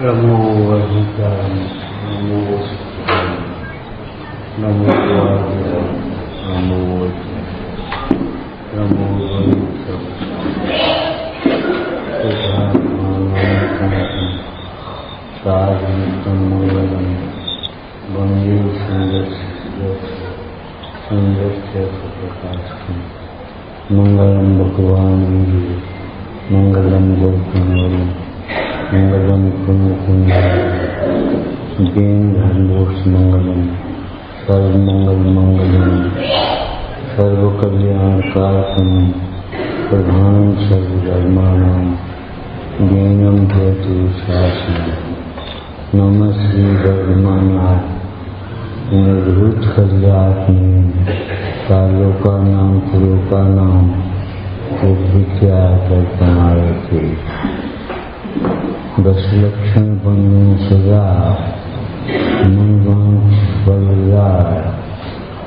नमो वहिताय नमो सुताय नमो वाजय नमो वज्र नमो वहिताय साधनं मंगलम वंदे संगस्य प्रकाशम मंगलम भगवान वीर मंगलम गोपनवरम मंगलम कुंकुंजन धर्मोष मंगलम सर्वमंगल मंगलम सर्वकल्याणकारकम प्रधानम सर्वधर्माणां ज्ञानम हेतु शासनम नमः श्री वर्धमानाय निर्भूत कल्याणी कालोकानां पुरोकानां विद्या कल्पनाय थे दस लक्षण बनो सजा मनवांश बलदार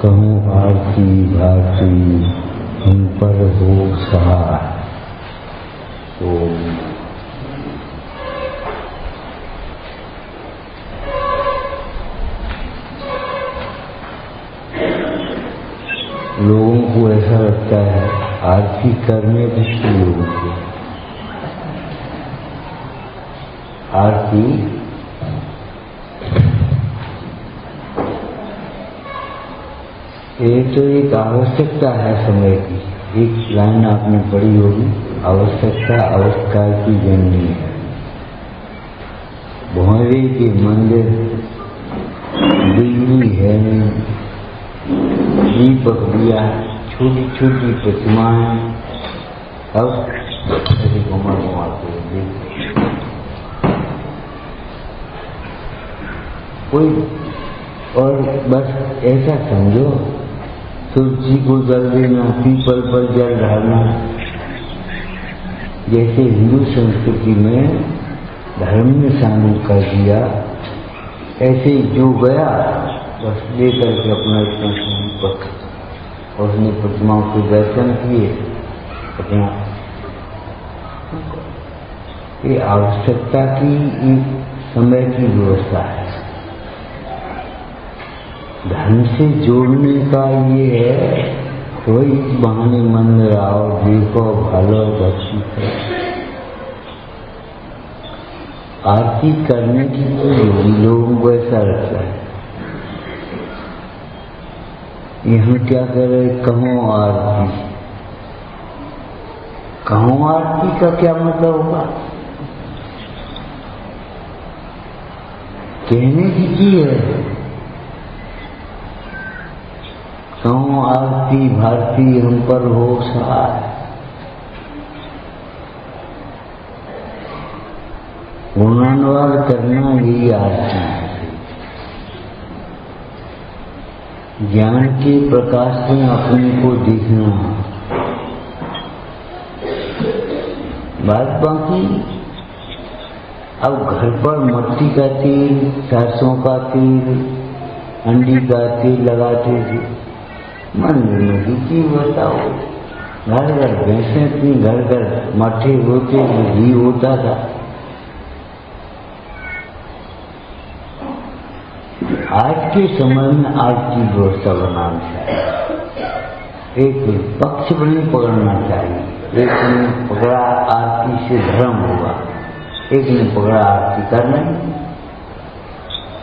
कहूँ आरती भारती हम पर हो सहाय। ओम लोगों को ऐसा लगता है आरती करने भी लोगों को आरती ये तो एक आवश्यकता है समय की। एक लाइन आपने पढ़ी होगी, आवश्यकता अवस्था की जननी है। भोंरे के मंदिर बिजली है, दीपक दिया, छोटी छोटी प्रतिमाएं, अब ऐसे घुमाते कोई और बस ऐसा समझो, तुलसी को जल देना, पीपल पर जल डालना, जैसे हिंदू संस्कृति में धर्म में शामिल कर दिया, ऐसे जो गया बस लेकर के अपना इतना दीपक और उसने प्रतिमाओं के दर्शन किए अपना। ये आवश्यकता की एक समय की व्यवस्था है। धर्म से जोड़ने का ये है तो इस बहाने मंदिर आओ, देखो, भालो, भक्ति करो। आरती करने की तो लोगों को ऐसा लगता है। यहाँ क्या करे, कहो आरती। कहो आरती का क्या मतलब होगा? कहने की है कहो आरती भारती हम पर हो सहाय। गुणानुवाद करना ही आरती है। ज्ञान के प्रकाश में अपने को देखना। बात बाकी अब घर पर मट्टी का तेल, सरसों का तेल, अंडी का तेल लगाते थे। मंदिर में घी बताओ, घर घर भैंसें थी, घर घर मट्ठे होते, घी होता था। आज के समय में आज की व्यवस्था बनाना चाहिए। एक पक्ष नहीं पकड़ना चाहिए। एक ने पकड़ा आरती से धर्म होगा, एक ने पकड़ा आरती करना ही।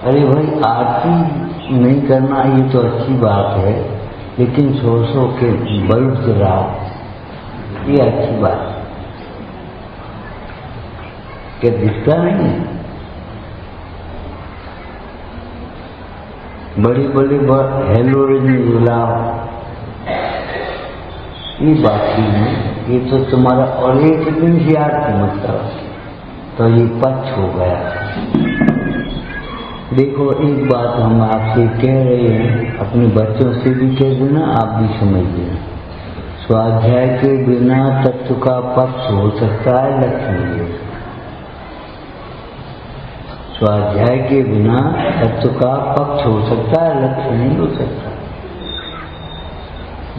अरे भाई, आरती नहीं करना ये तो अच्छी बात है, लेकिन सौ के बल्ब जलाओ, ये अच्छी बात है। क्या दिखता नहीं? बड़ी बड़ी हेलोजन जलाओ, ये बात ही नहीं। ये तो तुम्हारा, और ये कितनी सी आरती मतलब, तो ये पक्ष हो गया। देखो, एक बात हम आपसे कह रहे हैं, अपने बच्चों से भी कह देना, आप भी समझ लेना। स्वाध्याय के बिना तत्व का पक्ष हो सकता है, लक्ष्य नहीं हो सकता। स्वाध्याय के बिना तत्व का पक्ष हो सकता है, लक्ष्य नहीं हो सकता।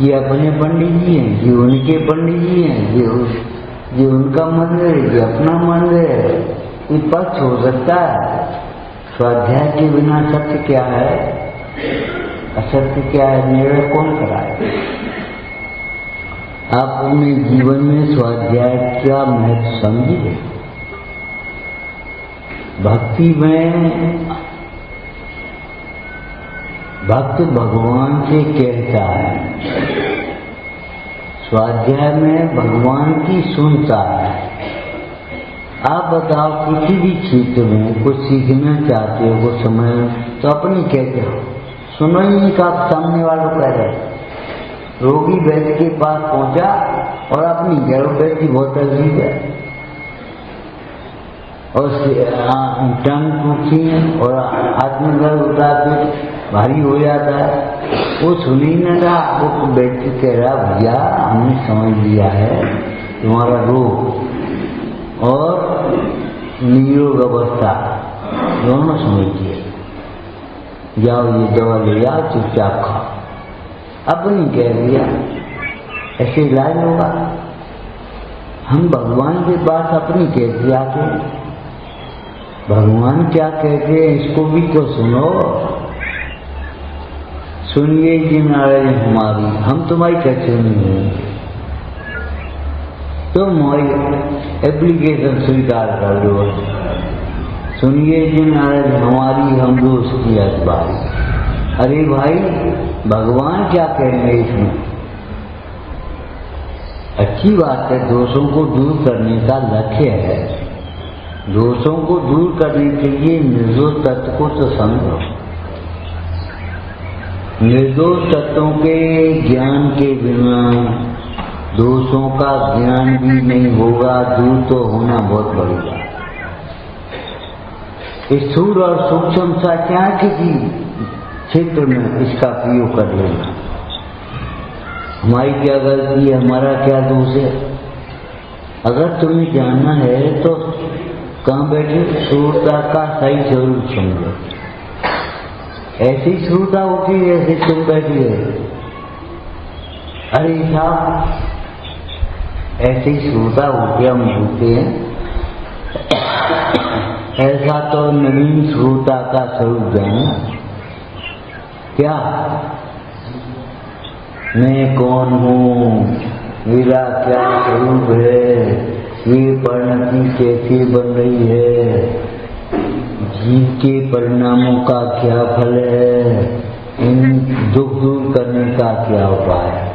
ये अपने पंडित जी हैं, ये उनके पंडित जी हैं, ये उनका मंदिर है, ये अपना मंदिर है। कोई पक्ष हो सकता है। स्वाध्याय के बिना सत्य क्या है, असत्य क्या है, निर्णय कौन कराए? आप अपने जीवन में स्वाध्याय का महत्व समझिए। भक्ति में भक्त भगवान से कहता है, स्वाध्याय में भगवान की सुनता है। आप बताओ, किसी भी क्षेत्र में कुछ सीखना चाहते हो, कुछ समझ, तो अपनी कहते हो, सुनो ही नहीं का सामने वालों कह रहे। रोगी वैद्य के पास पहुंचा और अपनी वैद्य की बहुत तकलीफ है और टंग टूटती है और आत्मदर्द होता है, भारी हो जाता है। वो सुनी न रहा, वो वैद्य कह रहा, भैया हमने समझ लिया है तुम्हारा रोग और निरोग अवस्था दोनों समझ लिया, जाओ ये दवा ले जाओ, चुपचाप खाओ। अपनी कह दिया, ऐसे इलाज होगा? हम भगवान के पास अपनी कैसे आते? भगवान क्या कहते हैं इसको भी तो सुनो। सुनिए जी नारायण हमारी, हम तुम्हारी कैसे नहीं होंगे, तुम हमारी एप्लीकेशन स्वीकार कर लो। सुनिए जी नारायण हमारी, हम दोष की अखबारी। अरे भाई, भगवान क्या कहेंगे इसमें? अच्छी बात है, दोषों को दूर करने का लक्ष्य है। दोषों को दूर करने के लिए निर्दोष तत्व को तो समझो। निर्दोष तत्वों के ज्ञान के बिना दोषों का ज्ञान भी नहीं होगा, दूर तो होना बहुत बड़ी बात। स्थूल और सूक्ष्म सा क्या किसी क्षेत्र में इसका प्रयोग कर लेना। हमारी क्या गलती है, हमारा क्या दोष है? अगर तुम्हें जानना है तो कहाँ बैठे श्रोता का सही स्वरूप समझो। ऐसी श्रोता होती है जैसे तुम बैठी है। अरे साहब, ऐसी श्रोता होती हम बोलते हैं। ऐसा तो नवीन श्रोता का स्वरूप जानना। क्या मैं कौन हूँ, मेरा क्या स्वरूप है, ये परिणति कैसे बन रही है, जीव के परिणामों का क्या फल है, इन दुख दूर करने का क्या उपाय है।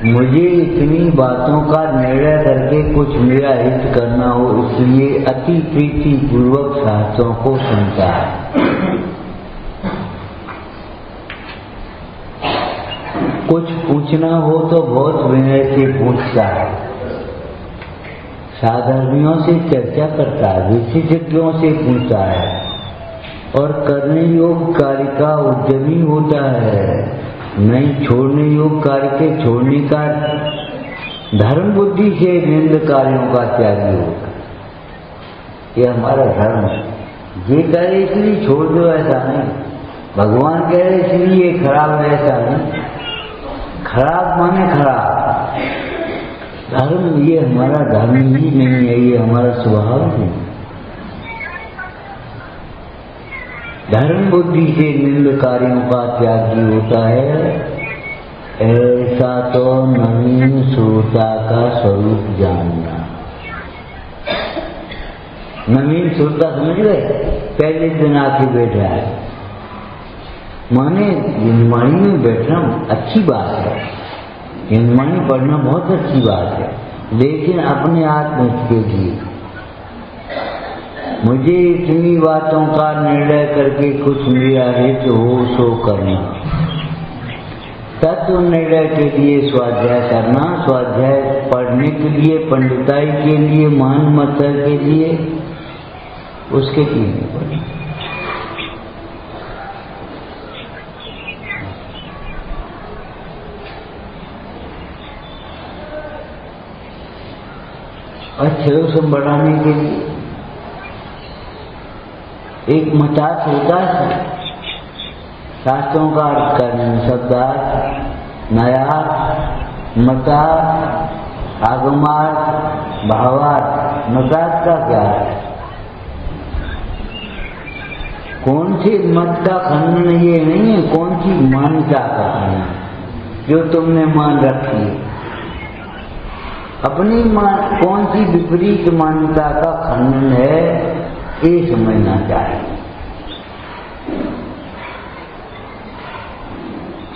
मुझे इतनी बातों का निर्णय करके कुछ मेरा हित करना हो, इसलिए अति प्रीति पूर्वक शास्त्रों को सुनता है। कुछ पूछना हो तो बहुत विनय से पूछता है, साधर्मियों से चर्चा करता है, विशेषज्ञों से पूछता है और करने योग्य कार्य का उद्यमी होता है। नहीं छोड़ने योग्य कार्य के छोड़ने का धर्म बुद्धि से निंद कार्यों का त्यागी होता। ये हमारा धर्म है। ये करे इसलिए छोड़ दो, ऐसा नहीं। भगवान कह रहे इसलिए खराब है, ऐसा नहीं। खराब माने खराब। धर्म ये हमारा धर्म ही नहीं है, ये हमारा स्वभाव नहीं। धर्म बुद्धि से निंद कार्यों का त्यागी होता है। ऐसा तो नवीन श्रोता का स्वरूप जानना। नवीन श्रोता समझ गए? पहले दिन आके बैठा है, माने हिंदवाणी में बैठना अच्छी बात है, हिंदवाणी पढ़ना बहुत अच्छी बात है, लेकिन अपने आत्म के लिए मुझे इतनी बातों का निर्णय करके कुछ मेरा हित हो सो करना। तत्व निर्णय के लिए स्वाध्याय करना, स्वाध्याय पढ़ने के लिए, पंडिताई के लिए, मान मतर के लिए, उसके लिए नहीं पढ़ना। अच्छे से बढ़ाने के लिए एक मतार्थ होता है, शास्त्रों का अर्थ करने में शब्दार्थ, नयार्थ, मतार्थ, आगमार्थ, भावार्थ, मजाक का क्या है? कौन सी मत का खंडन ये नहीं है, कौन सी मान्यता का खंडन जो तुमने मान रखी है। अपनी कौन सी विपरीत मान्यता का खंडन है ये समझना चाहिए।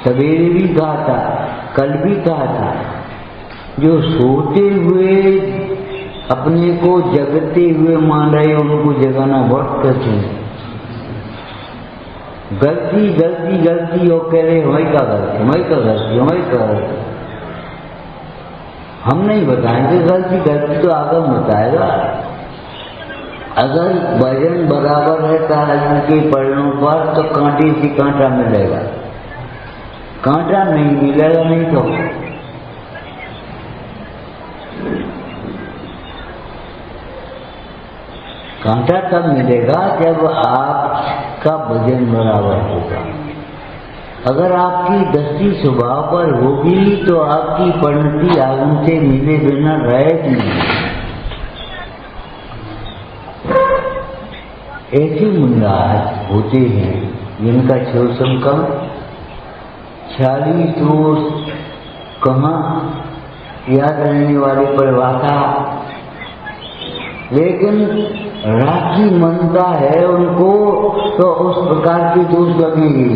सवेरे भी कहा था, कल भी कहा था, जो सोते हुए अपने को जगते हुए मान रहे उनको जगाना बहुत कठिन है। गलती गलती गलती और कह रहे वही का गलती, वही का गलती, वही का गलती। हम नहीं बताएंगे गलती, गलती तो आगम बताएगा। अगर वजन बराबर है ताराजू के पड़नों पर तो कांटे से कांटा मिलेगा, कांटा नहीं मिलेगा नहीं तो। कांटा तब मिलेगा जब आपका वजन बराबर होगा। अगर आपकी दृष्टि स्वभाव पर होगी तो आपकी परिणति आगम से मिले बिना रहेगी। ऐसे मुन्नाज होते हैं जिनका शोषण कम 46 रोज कहाँ याद रहने वाली परिभाषा, लेकिन राखी मनता है उनको तो उस प्रकार की दोष लगेगी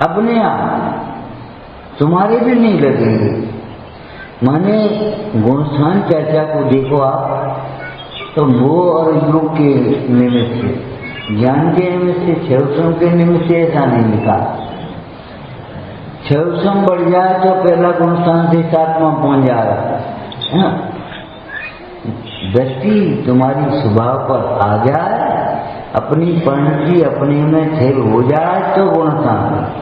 अपने आप, तुम्हारे भी नहीं लगेगी। माने गुणस्थान चर्चा को देखो आप तो मोह और योग के निमित्त से, ज्ञान के निमित्त से, क्षयसम के निमित्त से ऐसा नहीं लिखा। क्षयसम बढ़ जाए तो पहला गुणस्थान से 7वां पहुंच जाएगा। दृष्टि तुम्हारी स्वभाव पर आ जाए, अपनी परिणति अपने में स्थिर हो जाए तो गुणस्थान।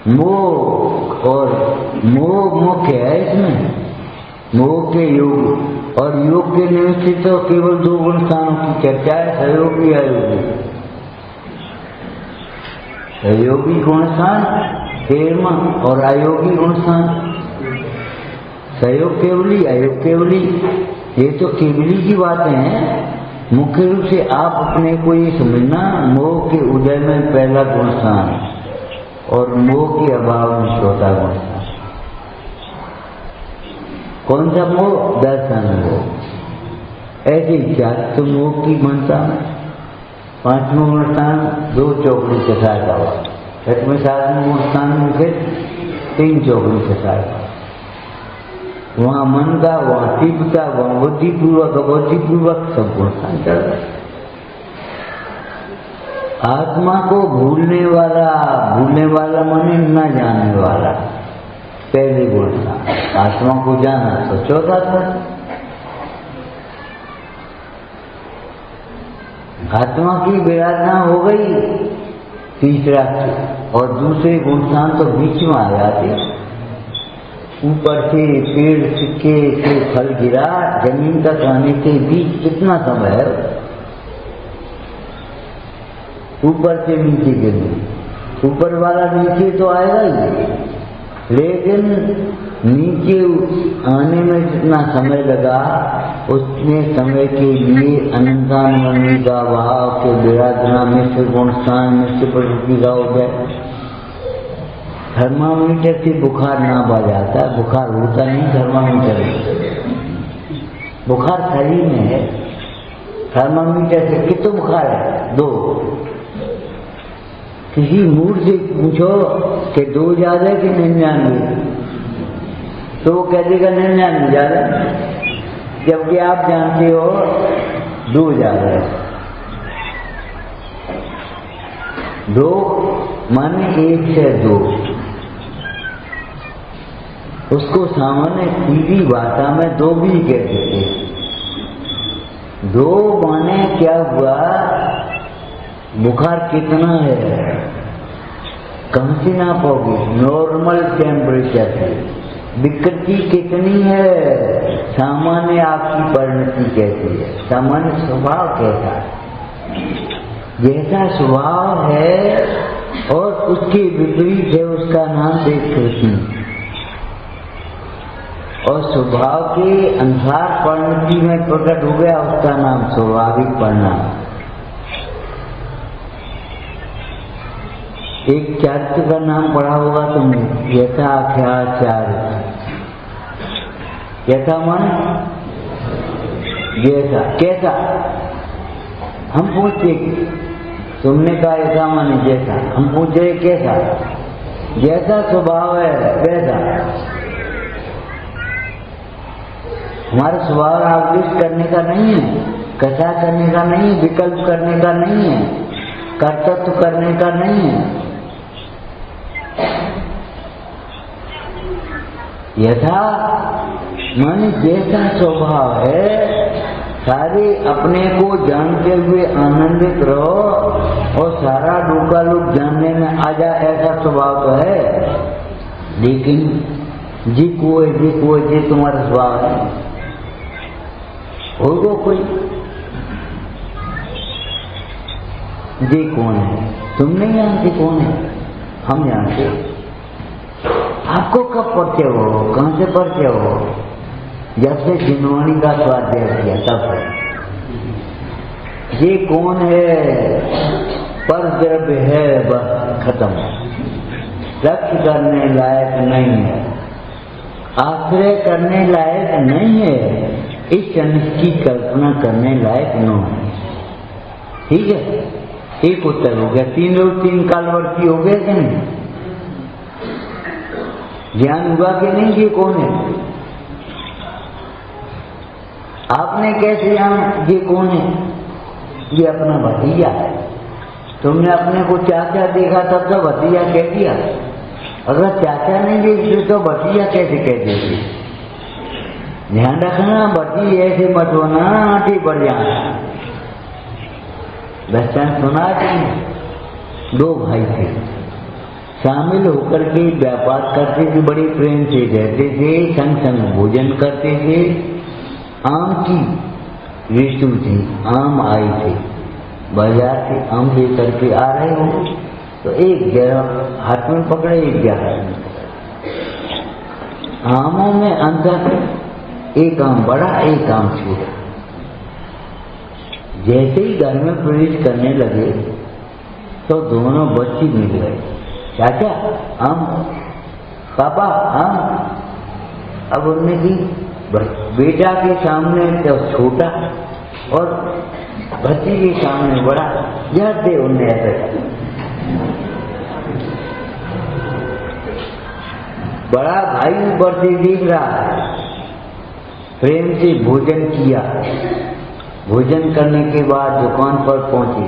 मोह और मोह मुख्य है इसमें, मोह के योग और योग के निमित्त से तो केवल 2 गुणस्थानों की चर्चा है, सहयोगी अयोगी। सहयोगी गुणस्थान हेम और अयोगी गुणस्थान, सहयोग केवली अयोग केवली, ये तो केवली की बातें हैं। मुख्य रूप से आप अपने को ये समझना, मोह के उदय में पहला गुणस्थान और मोह के अभाव में चौथा गुणस्थान। कौन सा मोह? दर्शन मोह। ऐसे ही चार मोह की मनता में 5वां गुणस्थान 2 चौकड़ी कसाय का हुआ, 6वें 7वें गुणस्थान में फिर 3 चौकड़ी कसाय का। वहाँ मन का, वहाँ तीव्रता, वहाँ बुद्धिपूर्वक सब गुणस्थान चल रहा है। आत्मा को भूलने वाला माने न जानने वाला पहले गुणस्थान, आत्मा को जाना तो 4था था। आत्मा की विराधना हो गई 3रा, और दूसरे गुणस्थान तो बीच में आ जाते। ऊपर से पेड़ सिक्के से फल गिरा, जमीन तक आने के बीच कितना समय है? ऊपर से नीचे गिरने, ऊपर वाला नीचे तो आएगा ही, लेकिन नीचे आने में जितना समय लगा उतने समय के लिए अनंतानुगमी का भाव के विराधना में से गुणस्थान में से प्रवृत्ति का हो गया। थर्मामीटर से बुखार ना बढ़ जाता, बुखार होता नहीं थर्मामीटर में, बुखार शरीर में है। थर्मामीटर से कितना बुखार है? 2। किसी मूड से पूछो कि 2 ज्यादा है कि 99, तो वो कह देगा 99 ज्यादा, जबकि आप जानते हो 2 ज्यादा है। 2 माने 1 से 2, उसको सामान्य सीधी भाषा में 2 भी कहते थे। 2 माने क्या हुआ? बुखार कितना है, कम से ना पाओगे, नॉर्मल टेम्परेचर है। विकृति कितनी है, सामान्य आपकी परिणति कैसी है, सामान्य स्वभाव कैसा है। जैसा स्वभाव है और उसके विपरीत है उसका नाम देख कृष्ण। और स्वभाव के अनुसार परिणति में प्रकट हो गया, उसका नाम स्वाभाविक परिणाम। एक चारित्र का नाम पढ़ा होगा तुमने, यथाख्याचार्य। यथा मन जैसा, कैसा? हम पूछते, तुमने कहा ऐसा माने जैसा, हम पूछ रहे कैसा? जैसा स्वभाव है वैसा। हमारा स्वभाव आविष्ट करने का नहीं है, कथा करने का नहीं है, विकल्प करने का नहीं है, कर्तव्य करने का नहीं है। यथा मन जैसा स्वभाव है, सारे अपने को जानते हुए आनंदित रहो और सारा लोका लोग जानने में आ जा, ऐसा स्वभाव तो है। लेकिन जी कोई तुम्हारा स्वभाव है, होगा कोई जी कौन है? तुम नहीं जानते कौन है, हम जानते। आपको कब परिचय हो, कहां से परिचय हो? जब से जिनवाणी का स्वाध्याय किया तब है। ये कौन है? पर द्रव्य है, बस खत्म। लक्ष्य करने लायक नहीं है, आश्रय करने लायक नहीं है, इस अनिष्ट की कल्पना करने लायक नहीं। ठीक है, एक उत्तर हो गया। 3 लोग 3 कालवर्ती हो गए कि नहीं? ज्ञान हुआ कि नहीं? ये कौन है? आपने कैसे जाना ये कौन है? ये अपना भतीजा है। तुमने अपने को चाचा देखा तब तो भतीजा कह दिया। अगर चाचा नहीं देखते तो भतीजा कैसे कह देते? ध्यान रखना, भतीजे ऐसे मत होना, आंटी बढ़ जाना। दर्शन सुना कि 2 भाई थे, शामिल होकर के व्यापार करते थे, बड़े प्रेम से रहते थे, संग संग भोजन करते थे। आम की ऋतु थी, आम आए थे, बाजार से आम लेकर के आ रहे हो तो एक जगह हाथ में पकड़े, एक जगह में आमों में अंतर, एक आम बड़ा एक आम छोटा। जैसे ही घर में प्रवेश करने लगे तो दोनों बच्चे मिल गए। चाचा आम, पापा आम। अब उनने की बेटा के सामने तो छोटा और भतीजे के सामने बड़ा, याद दे उनने ऐसा। बड़ा भाई ऊपर से देख रहा है, प्रेम से भोजन किया। भोजन करने के बाद दुकान पर पहुंचे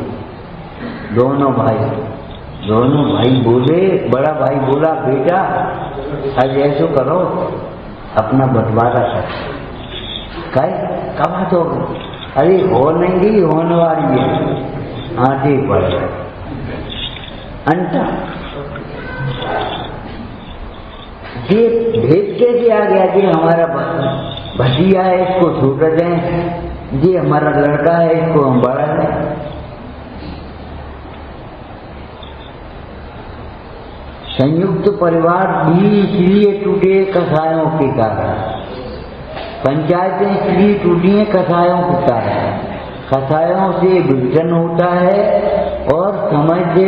दोनों भाई बोले, बड़ा भाई बोला, बेटा आज ऐसा करो, अपना बंटवारा कर। कब तो अरे हो नहीं गई, होने वाली है, आगे बढ़ गए। अंटा ये भेद कैसे आ गया? जी हमारा भतीजा है, इसको छोटा दें, जी हमारा लड़का है, इसको हम बड़ा दें। संयुक्त परिवार भी इसलिए टूटे कसायों के कारण, पंचायतें इसलिए टूटी हैं कसायों के कारण। कसायों से विभाजन होता है और समझ से,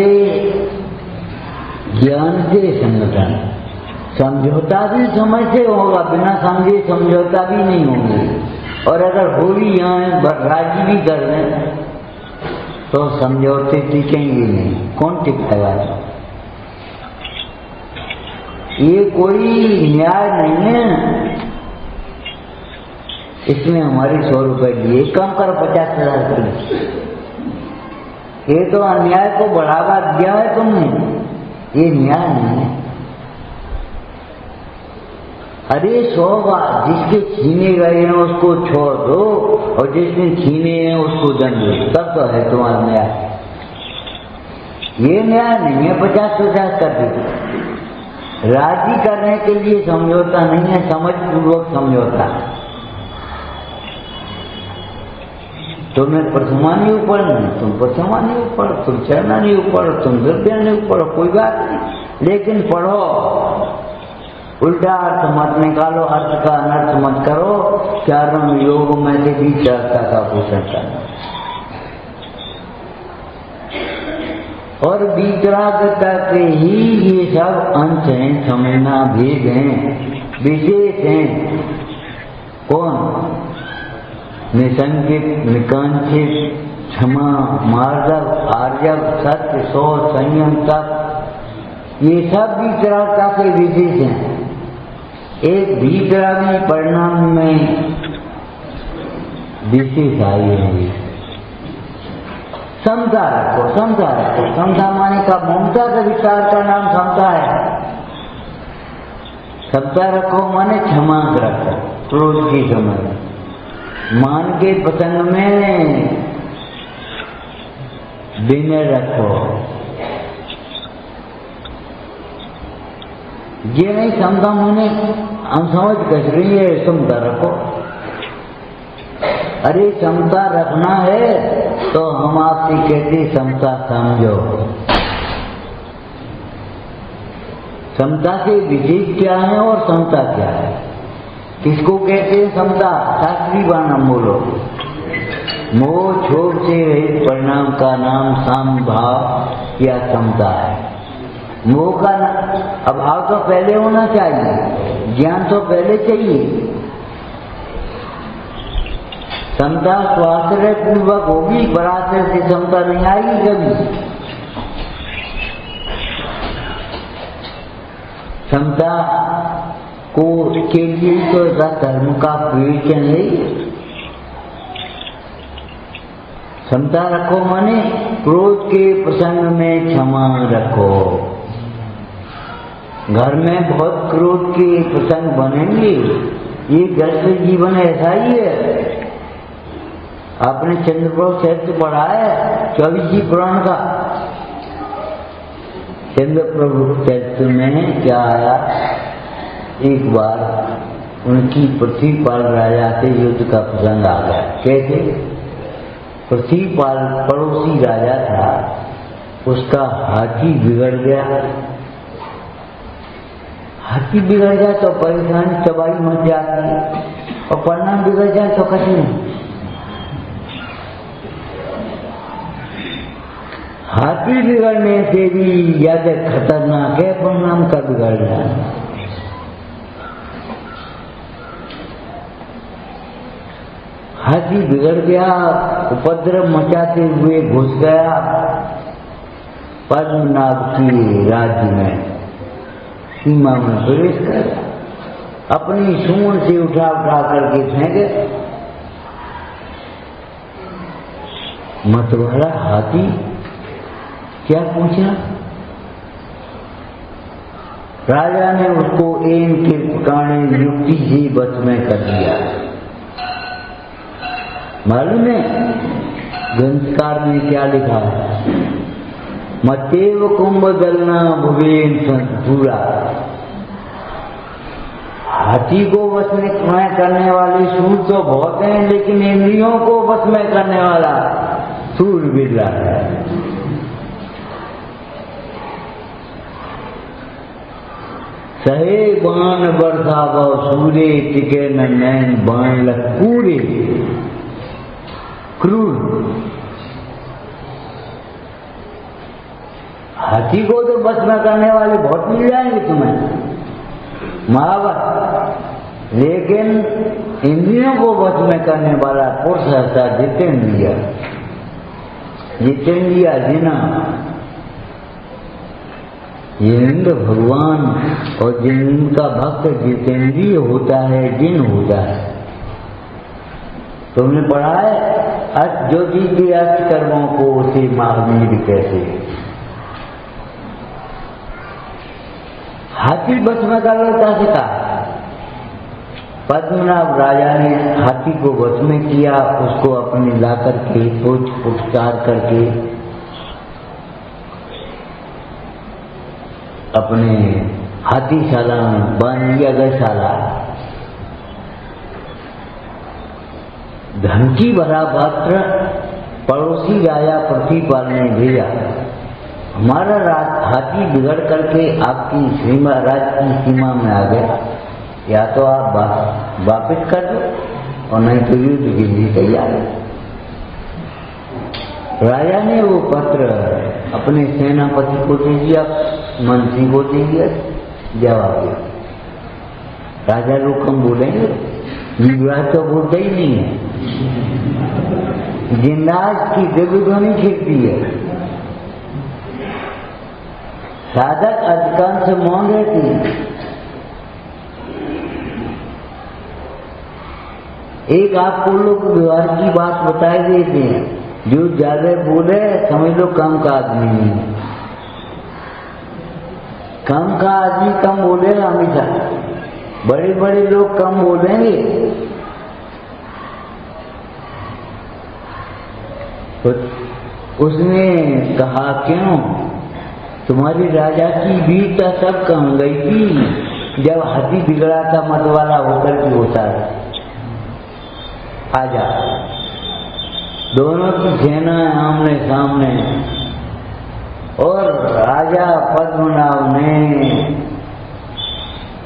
ज्ञान से संगठन। समझौता भी समझ से होगा, बिना समझे समझौता भी नहीं होंगे। और अगर हो भी यहाँ राजी भी कर दें तो समझौते टिकेंगे नहीं। कौन टिकेगा? ये कोई न्याय नहीं है। इसमें हमारे 100 रुपए दिए, कम करो 50,000 कर। ये तो अन्याय को बढ़ावा दिया है तुमने, ये न्याय नहीं है। अरे 100 बार जिसके छीने गए हैं उसको छोड़ दो और जिसने छीने हैं उसको दंड दो, तब तो है तुम्हारा न्याय। ये न्याय नहीं है 50,000 कर दीजिए। राजी करने के लिए समझौता नहीं है, समझ पूर्वक समझौता। तुम्हें प्रथमा नहीं ऊपर, तुम प्रथमा नहीं ऊपर, तुम चरना नहीं ऊपर, तुम द्रव्या नहीं ऊपर, कोई बात नहीं, लेकिन पढ़ो। उल्टा अर्थ मत निकालो, अर्थ का अनर्थ मत करो। चारों योग में से विचारता का पोषण करना और वितरागता के ही ये सब अंश हैं, समझना भेद हैं, विशेष हैं। कौन? निसंकित, निकांक्षित, क्षमा, मार्जव, आर्जव, सत्य, शौच, संयम, तप, ये सब वितरागता के विशेष हैं। एक वितरागी परिणाम में विशेष आई है। समता रखो, समता रखो। समता माने का ममता का विचार का नाम समता है। समता रखो माने क्षमा रखो, क्रोध की समय मान के प्रसंग में विनय रखो। ये नहीं समता माने हम समझ कस रही है, समता रखो। अरे समता रखना है तो हम आपसे कहते समता समझो। समता के विशेष क्या है और समता क्या है? किसको कहते हैं समता? शास्त्रीय वर्णन बोलो। मोह छोड़ से रहित परिणाम का नाम साम भाव या समता है। मोह का अभाव तो पहले होना चाहिए, ज्ञान तो पहले चाहिए। समता स्वाश्रय पूर्वक होगी, पराश्रय से समता नहीं आएगी कभी। समता को के लिए तो धर्म का प्रयोजन है। समता रखो माने क्रोध के प्रसंग में क्षमा रखो। घर में बहुत क्रोध के प्रसंग बनेंगे, ये ग्रस्त जीवन ऐसा ही है। आपने चंद्रप्रभु चरित्र पढ़ा है 24 पुराण का। चंद्रप्रभु चरित्र में क्या आया? एक बार उनकी पृथ्वीपाल राजा से युद्ध का प्रसंग आ गया। कैसे? पृथ्वीपाल पड़ोसी राजा था, उसका हाथी बिगड़ गया। हाथी बिगड़ जाए तो परेशानी तबाही मच जाती, और परिणाम बिगड़ जाए तो कठिन। हाथी बिगड़ने से भी ज्यादा खतरनाक है परिणाम का बिगड़ना। हाथी बिगड़ गया, उपद्रव मचाते हुए घुस गया पद्मनाभ की राज्य में, सीमा में प्रवेश कर अपनी सूंड से उठा करके फेंके। मतवाला हाथी क्या पूछा? राजा ने उसको एन के पुराने युक्ति से बच में कर दिया। मालूम है ग्रंथकार ने क्या लिखा है? मतेव कुंभ दलना भुवेन पूरा। हाथी को वश में करने वाले सूर तो बहुत हैं, लेकिन इंद्रियों को वश में करने वाला सूर बिरला है। सहे बाण बरसाव सूरे टिके न नैन बाण पूरे। क्रूर हाथी को तो बस में करने वाले बहुत मिल जाएंगे तुम्हें महावत, लेकिन इंद्रियों को बस में करने वाला पुरुष था जितेंद्रिय। जितेंद्रिय जिना, जिनेंद्र भगवान, और जिनका भक्त जितेंद्रिय होता है, जिन होता है। तुमने पढ़ा है जो जीते अष्ट कर्मों को उसे महावीर कैसे। हाथी बस में कर लेता था। पद्मनाभ राजा ने हाथी को वश में किया, उसको अपने ला करके सोच उपचार करके अपने हाथीशाला में बांध लिया गौशाला। धमकी भरा पत्र पड़ोसी राजा पृथ्वीपाल ने भेजा हमारा हाथी बिगड़ करके आपकी सीमा, राज्य की सीमा में आ गया, या तो आप वापस कर दो और नहीं तो युद्ध के लिए तैयार है। राजा ने वो पत्र अपने सेनापति को दे दिया, मंत्री को दे दिया, जवाब दिया। राजा लोग कम बोलेंगे, युवराज तो बोलते ही नहीं है, जिंदाज की देवध्वनि खिलती है। साधक अधिकांश मौन रहती है। एक आपको लोग व्यवहार की बात बताए देते हैं, जो ज्यादा बोले समझ लो कम का आदमी नहीं है। कम का आदमी कम बोलेगा हमेशा, बड़े बड़े लोग कम बोलेंगे। तो उसने कहा क्यों, तुम्हारी राजा की वीरता सब कहाँ गई थी जब हाथी बिगड़ा था मतवाला होकर के होता है। आजा, दोनों की सेना आमने सामने, और राजा पद्मनाभ ने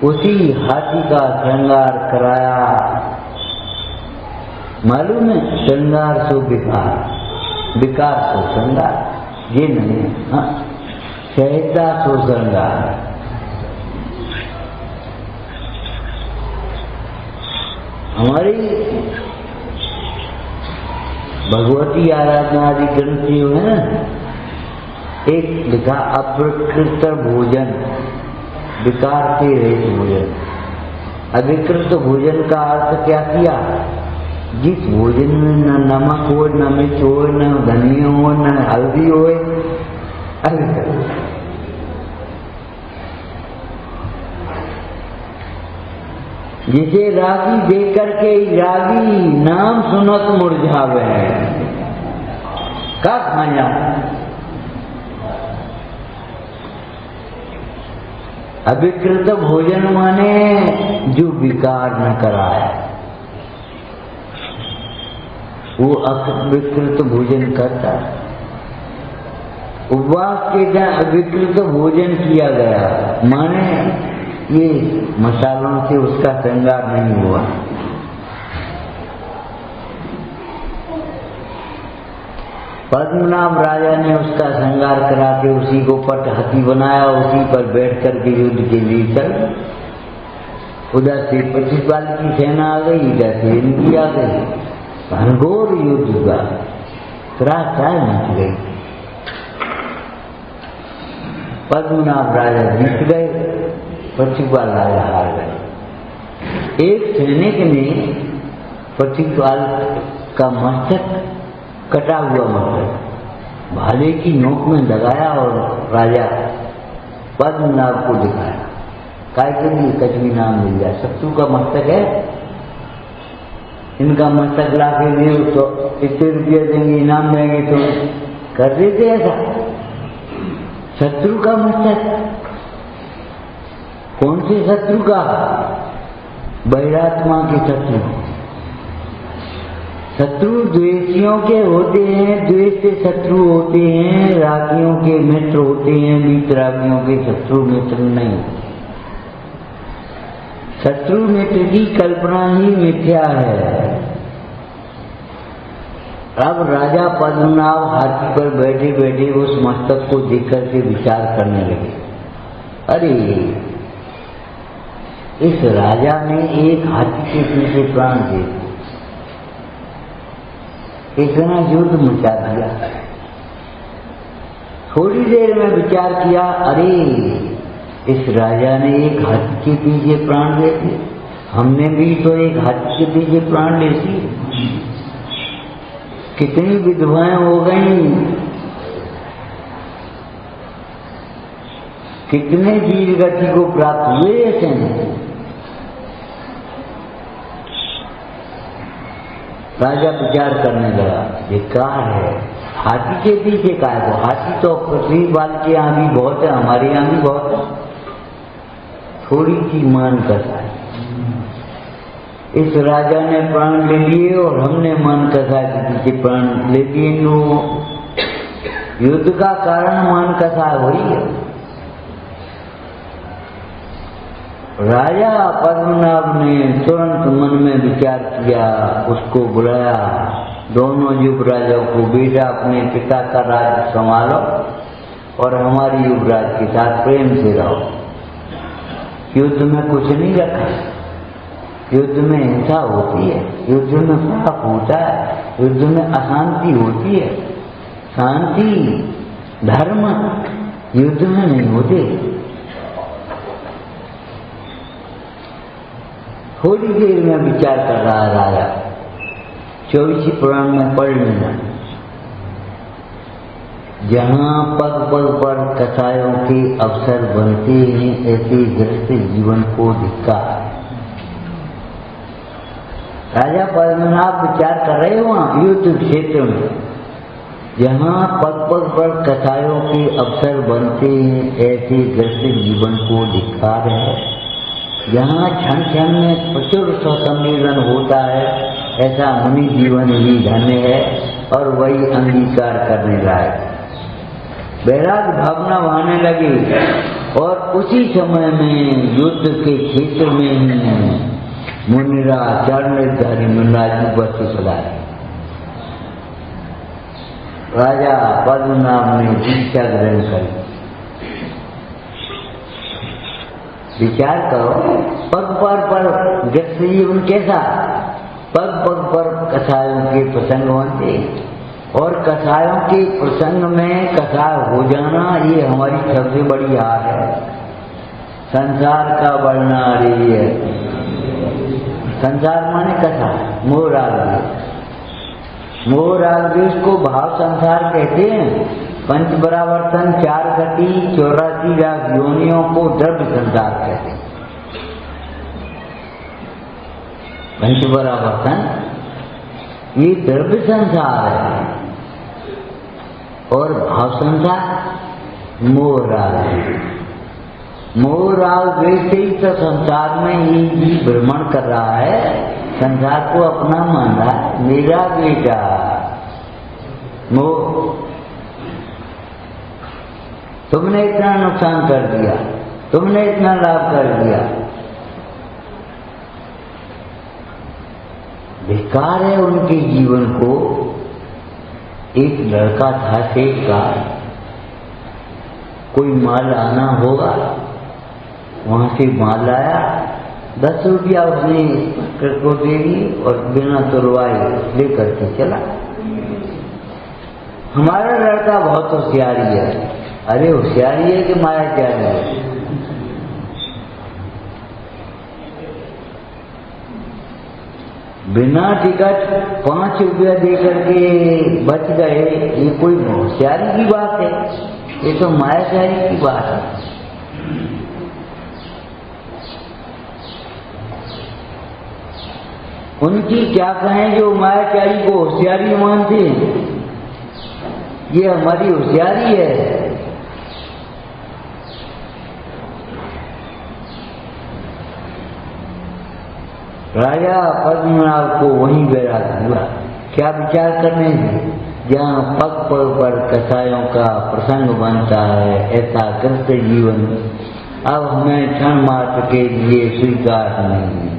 उसी हाथी का श्रृंगार कराया। मालूम है, श्रृंगार सो विकार, विकार सो श्रृंगार, ये नहीं। हाँ, सहजता सो श्रृंगार। हमारी भगवती आराधना आदि ग्रंथ जो है ना, एक लिखा अप्रकृत भोजन, विकार से रहित भोजन। अविकृत भोजन का अर्थ क्या किया, जिस भोजन में न नमक हो, न मिर्च हो, न धनिया हो, न हल्दी हो, अविकृत। जिसे रागी दे करके रागी नाम सुनत मुरझावे, का खाया। अविकृत भोजन माने जो विकार न कराए, वो अविकृत भोजन करता है। उपवास के दिन अविकृत भोजन किया गया, माने ये मसालों से उसका श्रृंगार नहीं हुआ। पद्मनाभ राजा ने उसका श्रृंगार करा के उसी को पट हाथी बनाया, उसी पर बैठ कर के युद्ध के लिए चल। उधर से 25 बाल की सेना आ गई, इधर से इनकी आ गई। घनघोर युद्ध हुआ, त्रासदायक मच गई। पद्मनाभ राजा जीत गए, 25 बाल राजा हार गए। एक सैनिक ने 25 बाल का मस्तक, कटा हुआ मस्तक भाले की नोक में लगाया और राजा पद्मनाभ को दिखाया। काय के लिए कच भी नाम मिल जाए, शत्रु का मस्तक है, इनका मस्तक ला के दे तो इतने रुपये देंगे, इनाम देंगे, तो कर देते ऐसा। शत्रु का मस्तक, कौन से शत्रु का, बहिरात्मा के शत्रु। शत्रु द्वेषियों के होते हैं, द्वेष से शत्रु होते हैं, रागियों के मित्र होते हैं, वीतरागियों के शत्रु मित्र नहीं। शत्रु मित्र की कल्पना ही मिथ्या है। अब राजा पद्मनाभ हाथी पर बैठे बैठे उस मस्तक को देख करके विचार करने लगे, अरे इस राजा ने एक हाथी के पीछे प्राण दे, इतना युद्ध मचा दिया। थोड़ी देर में विचार किया, अरे इस राजा ने एक हाथी के पीछे प्राण दे दिए, हमने भी तो एक हाथी के पीछे प्राण ले दिए। कितनी विधवाएं हो गई, कितने वीर गति को प्राप्त हुए ऐसे। राजा विचार करने लगा, बेकार है, हाथी के पीछे का है। हाथी तो पृथ्वी बाल के यहाँ भी बहुत है, हमारे यहाँ भी बहुत है, थोड़ी सी मान कथा है। इस राजा ने प्राण ले लिए और हमने मान कथा के पीछे प्राण ले लिए। युद्ध का कारण मान कथा हुई है। राजा पद्मनाभ ने तुरंत मन में विचार किया, उसको बुलाया, दोनों युवराजों को, बेटा अपने पिता का राज्य संभालो और हमारी युवराज के साथ प्रेम से रहो। युद्ध में कुछ नहीं रखा, युद्ध में हिंसा होती है, युद्ध में पाप होता है, युद्ध में अशांति होती है। शांति धर्म युद्ध में नहीं होते। थोड़ी देर में विचार कर रहा राजा, 24 पुराण में पढ़ लेना, जहाँ पग पग पर कसायों के अवसर बनते हैं, ऐसे ग्रस्त जीवन को धिक्कार। राजा पद्मनाभ विचार कर रहे हो वहाँ युद्ध क्षेत्र में, जहाँ पग पग पर कसायों के अवसर बनते हैं, ऐसे ग्रस्त जीवन को धिक्कार है। जहाँ क्षण क्षण में प्रचुर स्वसम्मेलन होता है, ऐसा मुनि जीवन ही धन्य है और वही अंगीकार करने लायक। वैराग भावना बहाने लगी और उसी समय में युद्ध के क्षेत्र में ही मुनिरा चरणधारी मुनिराज उपस्थित लाए। राजा पद्मनाभ ने दीक्षा ग्रहण करी। विचार करो, पग पर ग्रस्त जीवन कैसा, पग पग पर कसायों के प्रसंग बनते और कसायों के प्रसंग में कसाय हो जाना, ये हमारी सबसे बड़ी हार है। संसार का बढ़ना रही है। संसार माने कसा, मोह राग द्वेष। मोह राग द्वेष को भाव संसार कहते हैं। पंच परावर्तन, 4 गति, 84 लाख योनियों को द्रव्य संसार कहते हैं। पंच परावर्तन ये द्रव्य संसार है और भाव संसार मोह राग। मोह राग द्वेष ही तो संसार में ही भ्रमण कर रहा है, संसार को अपना मान रहा है, मेरा बेटा। मोह, तुमने इतना नुकसान कर दिया, तुमने इतना लाभ कर दिया। बेकार है उनके जीवन को। एक लड़का था सेठ का, कोई माल आना होगा, वहां से माल आया, 10 रुपया उसने को दे दी और बिना तुरवाए लेकर के चला। हमारा लड़का बहुत होशियारी है। अरे होशियारी है कि माया क्या है। बिना टिकट 5 रुपया दे करके बच गए, ये कोई होशियारी की बात है? ये तो मायाचारी की बात है। उनकी क्या कहें जो मायाचारी को होशियारी मानते हैं। ये हमारी होशियारी है। राजा पद्मनाभ को वहीं वैराग हुआ। क्या विचार करने से, जहाँ पग पग पर कसायों का प्रसंग बनता है, ऐसा ग्रस्त जीवन अब हमें क्षण मात्र के लिए स्वीकार नहीं है।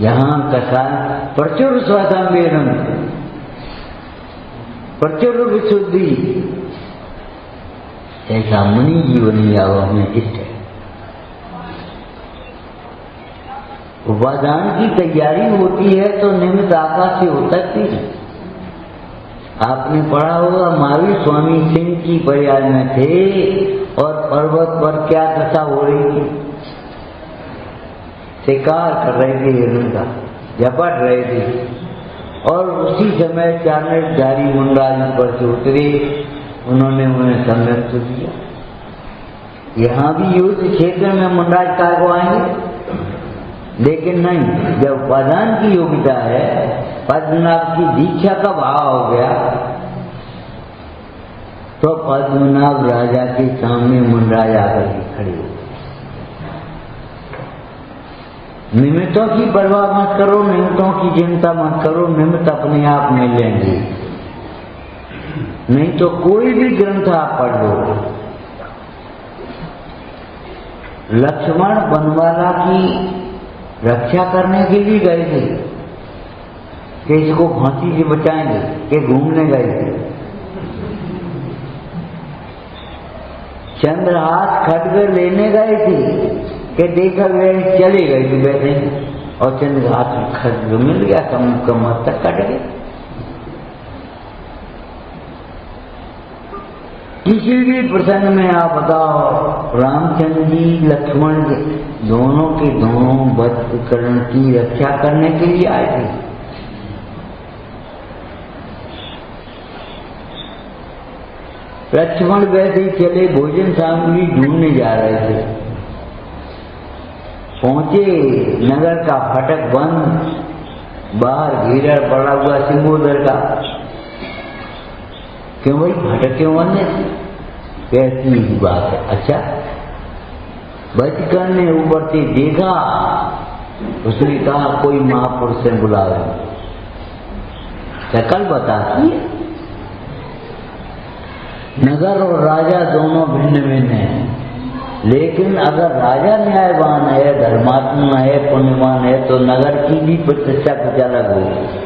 यहाँ कसाय प्रचुर स्वसंवेदन, प्रचुर विशुद्धि, ऐसा मुनि जीवन ही अब हमें इष्ट है। उपादान की तैयारी होती है तो निमित्त आकाश से उतरती है। आपने पढ़ा होगा, महावीर स्वामी सिंह की प्रयाग में थे और पर्वत पर क्या दशा हो रही थी। शिकार कर रहे थे हिरण का, झपट रहे थे और उसी समय चारणधारी मुनिराज पर से उतरे, उन्होंने उन्हें सम्यक दिया। यहाँ भी युद्ध क्षेत्र में मुनिराज काय को आएंगे, लेकिन नहीं, जब उपादान की योग्यता है, पद्मनाभ की दीक्षा का भाव हो गया, तो पद्मनाभ राजा के सामने मुनिराज आकर के खड़े हो। निमित्तों की परवाह मत करो, निमित्तों की चिंता मत करो, निमित्त अपने आप मिल लेंगे। नहीं तो कोई भी ग्रंथ आप पढ़ लो, लक्ष्मण बनवाला की रक्षा करने के लिए गए थे कि इसको फांसी से बचाएंगे, कि घूमने गए थे। चंद्रहास खड्ग लेने गए थे कि देखा वे चले गए थे बैठे, और चंद्रहास खड्ग मिल गया, का मस्तक कट गया। किसी भी प्रसंग में आप बताओ, रामचंद्र जी लक्ष्मण दोनों के दोनों वधकरण की रक्षा करने के लिए आए थे। लक्ष्मण वैसे ही चले भोजन सामग्री ढूंढने जा रहे थे। पहुंचे, नगर का फटक बंद, बाहर घेरा पड़ा हुआ सिंगोदर का। क्यों भाई फटक क्यों बंद है? कैसी ही बात है। अच्छा, बचकर ने ऊपर से देखा, उसने कहा कोई महापुरुष से बुला रहे, शकल बताती है। नगर और राजा दोनों भिन्न भिन्न हैं, लेकिन अगर राजा न्यायवान है, धर्मात्मा है, पुण्यवान है, तो नगर की भी प्रतिष्ठा कुछ अलग होगी।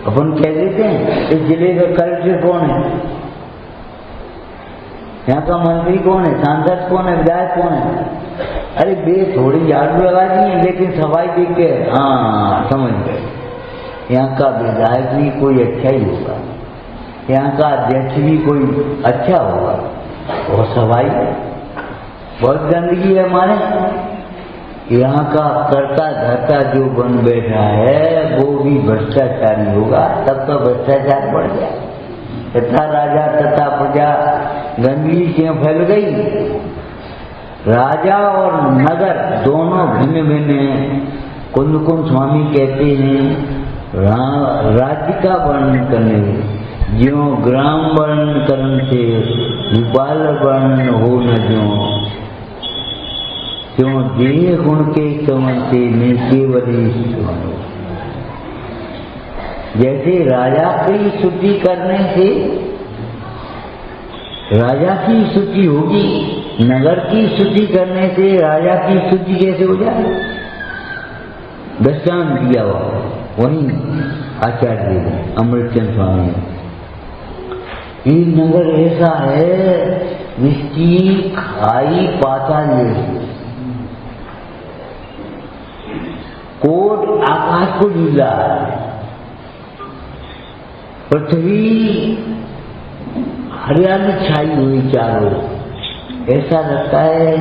अपन कह देते हैं इस जिले का कलेक्टर कौन है, यहाँ का मंत्री कौन है, सांसद कौन है, विधायक कौन है। अरे बे थोड़ी झाड़ू लगा दी है, लेकिन सफाई देख के हाँ समझ गए, यहाँ का विधायक भी कोई अच्छा ही होगा, यहाँ का अध्यक्ष भी कोई अच्छा होगा। और सफाई बहुत गंदगी है हमारे यहाँ का, करता धरता जो बन बैठा है वो भी भ्रष्टाचारी होगा, तब तो भ्रष्टाचार बढ़ गया। तथा राजा तथा प्रजा गंदगी क्यों फैल गई? राजा और नगर दोनों भिन्न भिन्न हैं। कुंद स्वामी कहते हैं राज्य का वर्णन करने में ज्यों ग्राम वर्णन करन से विपाल वर्णन हो न क्यों देह गुण के समन से मैं केवल जैसे राजा की स्तुति करने से राजा की स्तुति होगी, नगर की स्तुति करने से राजा की स्तुति कैसे हो जाए? दृष्टांत दिया हुआ वही आचार्य अमृतचंद स्वामी ने। ये नगर ऐसा है जिसकी खाई पाताल जैसी, कोट आकाश को ढीला, पृथ्वी हरियाली छाई हुई चारों। ऐसा लगता है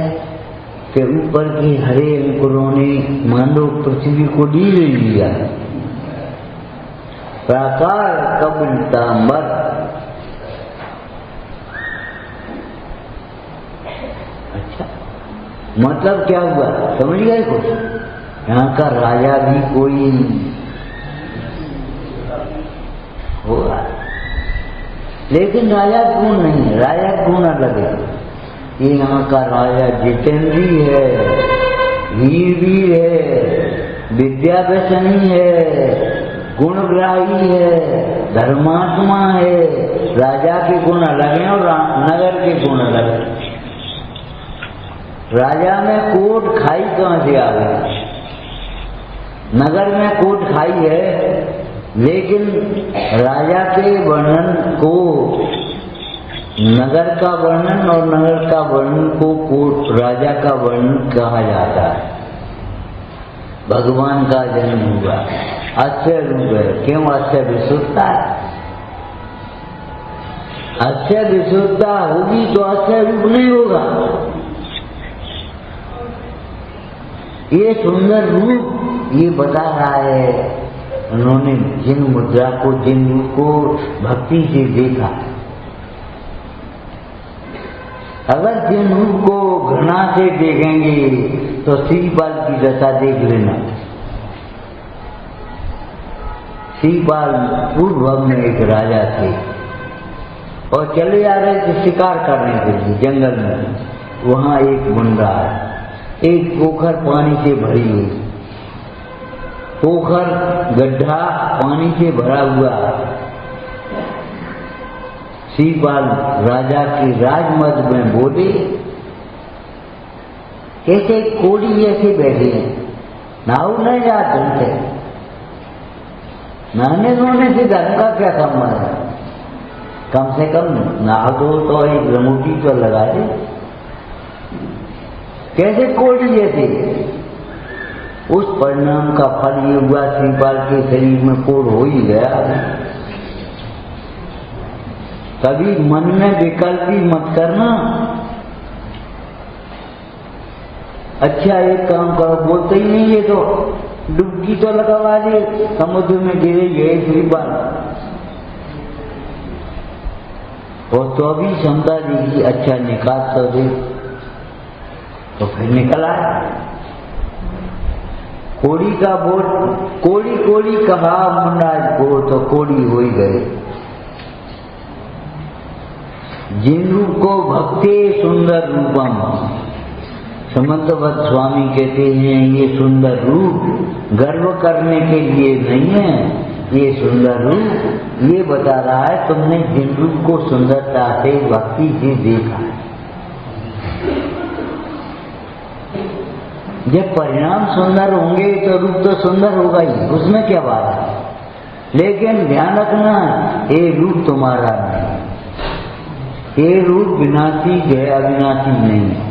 कि ऊपर के हरे अंकुरों ने मानो पृथ्वी को ढील लिया। प्राकार कबलतांबर, अच्छा मतलब क्या हुआ समझ गए कुछ? यहाँ का राजा भी कोई होगा, लेकिन राजा गुण नहीं है, राजा गुण अलग है। ये यहाँ का राजा जितेंद्री है, वीर भी है, विद्या व्यसनी है, गुणग्राही है, धर्मात्मा है। राजा के गुण अलग हैं और नगर के गुण अलग हैं। राजा में कोट खाई कहाँ से आ गई? नगर में कोट खाई है, लेकिन राजा के वर्णन को नगर का वर्णन और नगर का वर्णन को कोट राजा का वर्णन कहा जाता है। भगवान का जन्म हुआ, अक्षय रूप है। क्यों अक्षय विशुद्धता है? अक्षय विशुद्धता होगी तो अक्षय रूप नहीं होगा। ये सुंदर रूप ये बता रहा है, उन्होंने जिन मुद्रा को जिन रूप को भक्ति से देखा। अगर जिन रूप को घृणा से देखेंगे तो श्रीपाल की दशा देख लेना। श्रीपाल पूर्व में एक राजा थे और चले आ रहे थे शिकार करने के लिए जंगल में। वहां एक बन रहा है, एक पोखर पानी से भरी हुई, पोखर गड्ढा पानी से भरा हुआ। शिवपाल राजा के राजमहल में बोले, कैसे कोड़ी ऐसे बैठे हैं, नाव नहीं जाते थे, नहाने धोने से धर्म का क्या संबंध है? कम से कम नहा दो तो एक रंगूटी तो लगा दे। कैसे कोड़ी जैसे? उस परिणाम का फल ये हुआ, शिवपाल के शरीर में कोढ़ हो ही गया। कभी मन में विकल्पी मत करना। अच्छा एक काम करो, बोलते ही नहीं, ये तो डुबकी तो लगवा दे, समुद्र में गिरे गए शिवपाल। और तो अभी क्षमता देगी, अच्छा निकाल तो दे, तो फिर निकल आया। कोड़ी का बोल, कोड़ी कोड़ी कहा मुंडाज को, तो कोड़ी हो ही गए। जिन रूप को भक्ति सुंदर रूपम, समंतवत स्वामी कहते हैं, ये सुंदर रूप गर्व करने के लिए नहीं है, ये सुंदर रूप ये बता रहा है तुमने जिन रूप को सुंदरता से भक्ति से देखा है। जब परिणाम सुंदर होंगे तो रूप तो सुंदर होगा ही, उसमें क्या बात है। लेकिन ध्यान रखना, ये रूप तुम्हारा नहीं, ये रूप विनाशी है, अविनाशी नहीं है।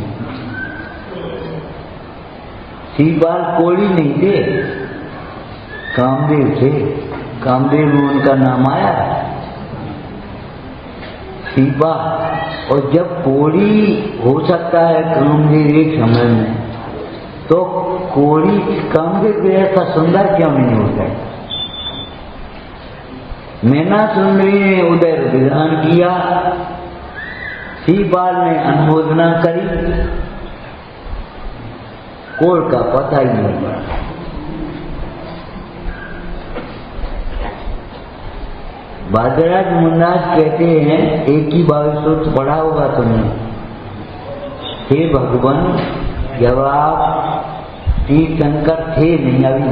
शिवपाल कोड़ी नहीं थे, कामदेव थे, कामदेव में उनका नाम आया शिवपाल। और जब कोड़ी हो सकता है कामदेव एक समय में, तो कोड़ी कामदेव ऐसा सुंदर क्यों नहीं होता है? मैना सुंदरी ने उदय विधान किया, शिवपाल ने अनुमोदना करी, कोड़ का पता ही नहीं पड़ा। भाद्रराज मुंडाज कहते हैं, एक ही बाविष्ट पढ़ा होगा तुमने, हे भगवान, जब आप तीर्थंकर थे नहीं, अभी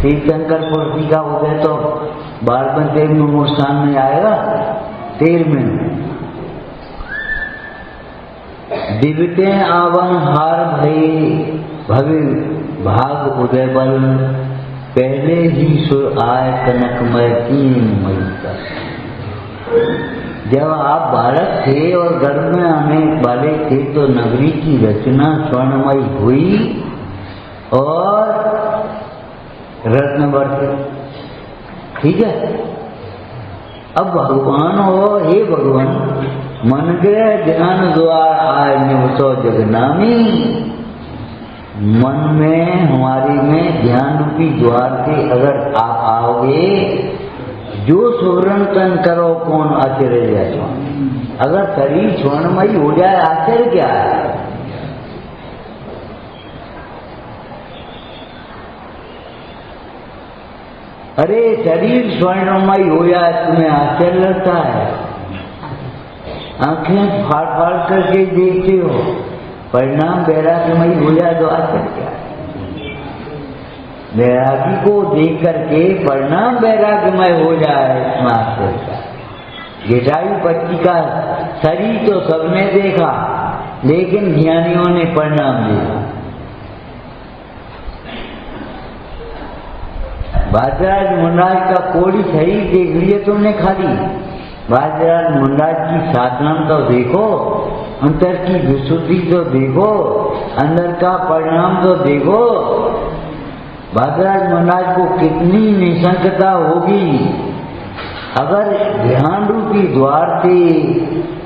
तीर्थंकर पुरती का हो गए तो 12 में मुस्तान में आएगा, 13 में दिव्यते आवन हार भय भवे भाग उदय बल, पहले ही सुर आय कनकमय तीन मई तक। जब आप बालक थे और गर्भ में आने वाले थे तो नगरी की रचना स्वर्णमयी हुई और रत्न बरसे। ठीक है, अब भगवान हो, हे भगवान, मन ग्रह ध्यान द्वार आय निवसो जगनामी, मन में हमारे में ध्यान रूपी द्वार से अगर आप आओगे, जो सुवर्ण तन करो कौन आश्चर्य जाए। अगर शरीर स्वर्णमयी हो जाए, आश्चर्य क्या है? अरे शरीर स्वर्णमयी हो जाए तुम्हें आश्चर्य लगता है? आंखें फाड़ फाड़ करके देखते हो, परिणाम वैराग्यमयी हो जाए तो आश्चर्य क्या है? वैरागी को देख करके परिणाम वैराग्यमय हो जाए, इसमें आश्चर्य क्या है? जटायु पक्षी का शरीर तो सबने देखा, लेकिन ज्ञानियों ने परिणाम देखा। भाद्रराज मुंडाज का कोड़ी शरीर देख लिए तुमने खाली, भाद्रराज मुंडाज की साधना तो देखो, अंतर की विशुद्धि तो देखो, अंदर का परिणाम तो देखो। भाद्रराज मुंडाज को कितनी निशंकता होगी अगर ध्यान रूपी द्वार से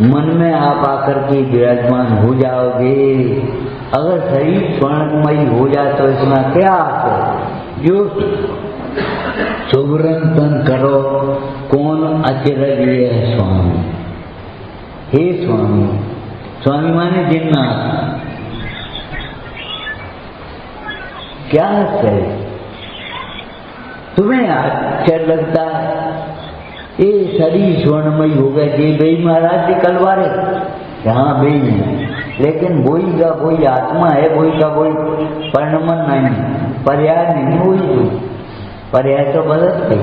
मन में आप आकर के विराजमान हो जाओगे। अगर शरीर स्वर्णमयी हो जाए तो इसमें क्या है? जो सुवर्ण तन करो कौन अचरज है स्वामी। हे स्वामी, स्वामी माने जिन्नाथ, क्या है तुम्हें आश्चर्य लगता है? ये शरीर स्वर्णमयी हो गए, ये बेई महाराज के कलवारे यहाँ बेई है, लेकिन वही का वही आत्मा है, वही का वही परिणमन नहीं, पर्याय नहीं हुई। तो पर्याय तो बदल गई।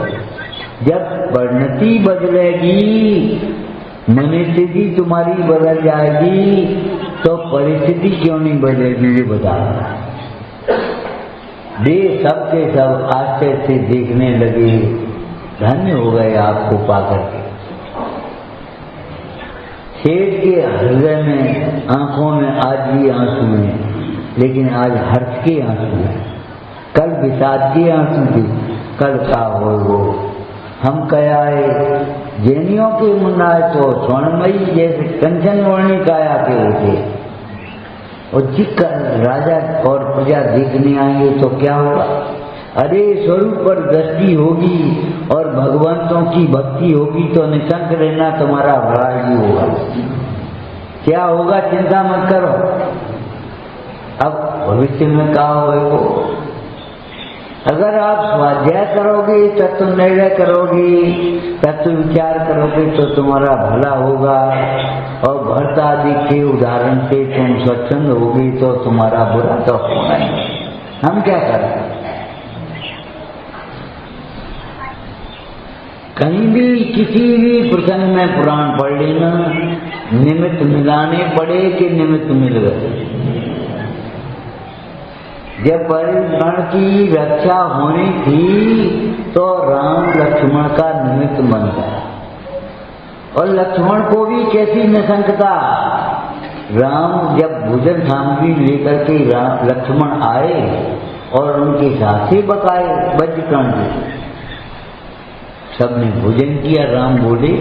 जब परिणति बदलेगी, मनस्थिति तुम्हारी बदल जाएगी, तो परिस्थिति क्यों नहीं बदलेगी ये बता। दे सबके सब आस्ते से देखने लगे, धन्य हो गए आपको पाकर के। शेर के हृदय में, आंखों में आज भी आंसू हैं, लेकिन आज हर्ष के आंसू हैं। कल विषाद के आंसू थे, कल का हो वो हम कयाए जैनियों के मुन्नाए तो स्वर्णमयी जैसे कंचन वर्णी काया के होते। और जिक राजा और प्रजा देखने आएंगे तो क्या होगा? अरे स्वरूप पर दृष्टि होगी और भगवंतों की भक्ति होगी तो निशंक रहना, तुम्हारा भला ही होगा। क्या होगा चिंता मत करो। अब भविष्य में क्या होगा? अगर आप स्वाध्याय करोगे, तत्व निर्णय करोगे, तत्व विचार करोगे तो तुम्हारा भला होगा। और भरत आदि के उदाहरण से तुम स्वच्छंद होगे तो तुम्हारा बुरा तो होना ही। हम क्या करें? कहीं भी किसी भी प्रसंग में पुराण पढ़ लेना, निमित्त मिलाने पड़े कि निमित्त मिल गए। जब परिगण की रक्षा होनी थी तो राम लक्ष्मण का निमित्त बन गया। और लक्ष्मण को भी कैसी निशंकता। राम जब भोजन सामग्री लेकर के लक्ष्मण आए और उनके साथ से बकाए वज्रकर्ण, सबने भोजन किया। राम बोले,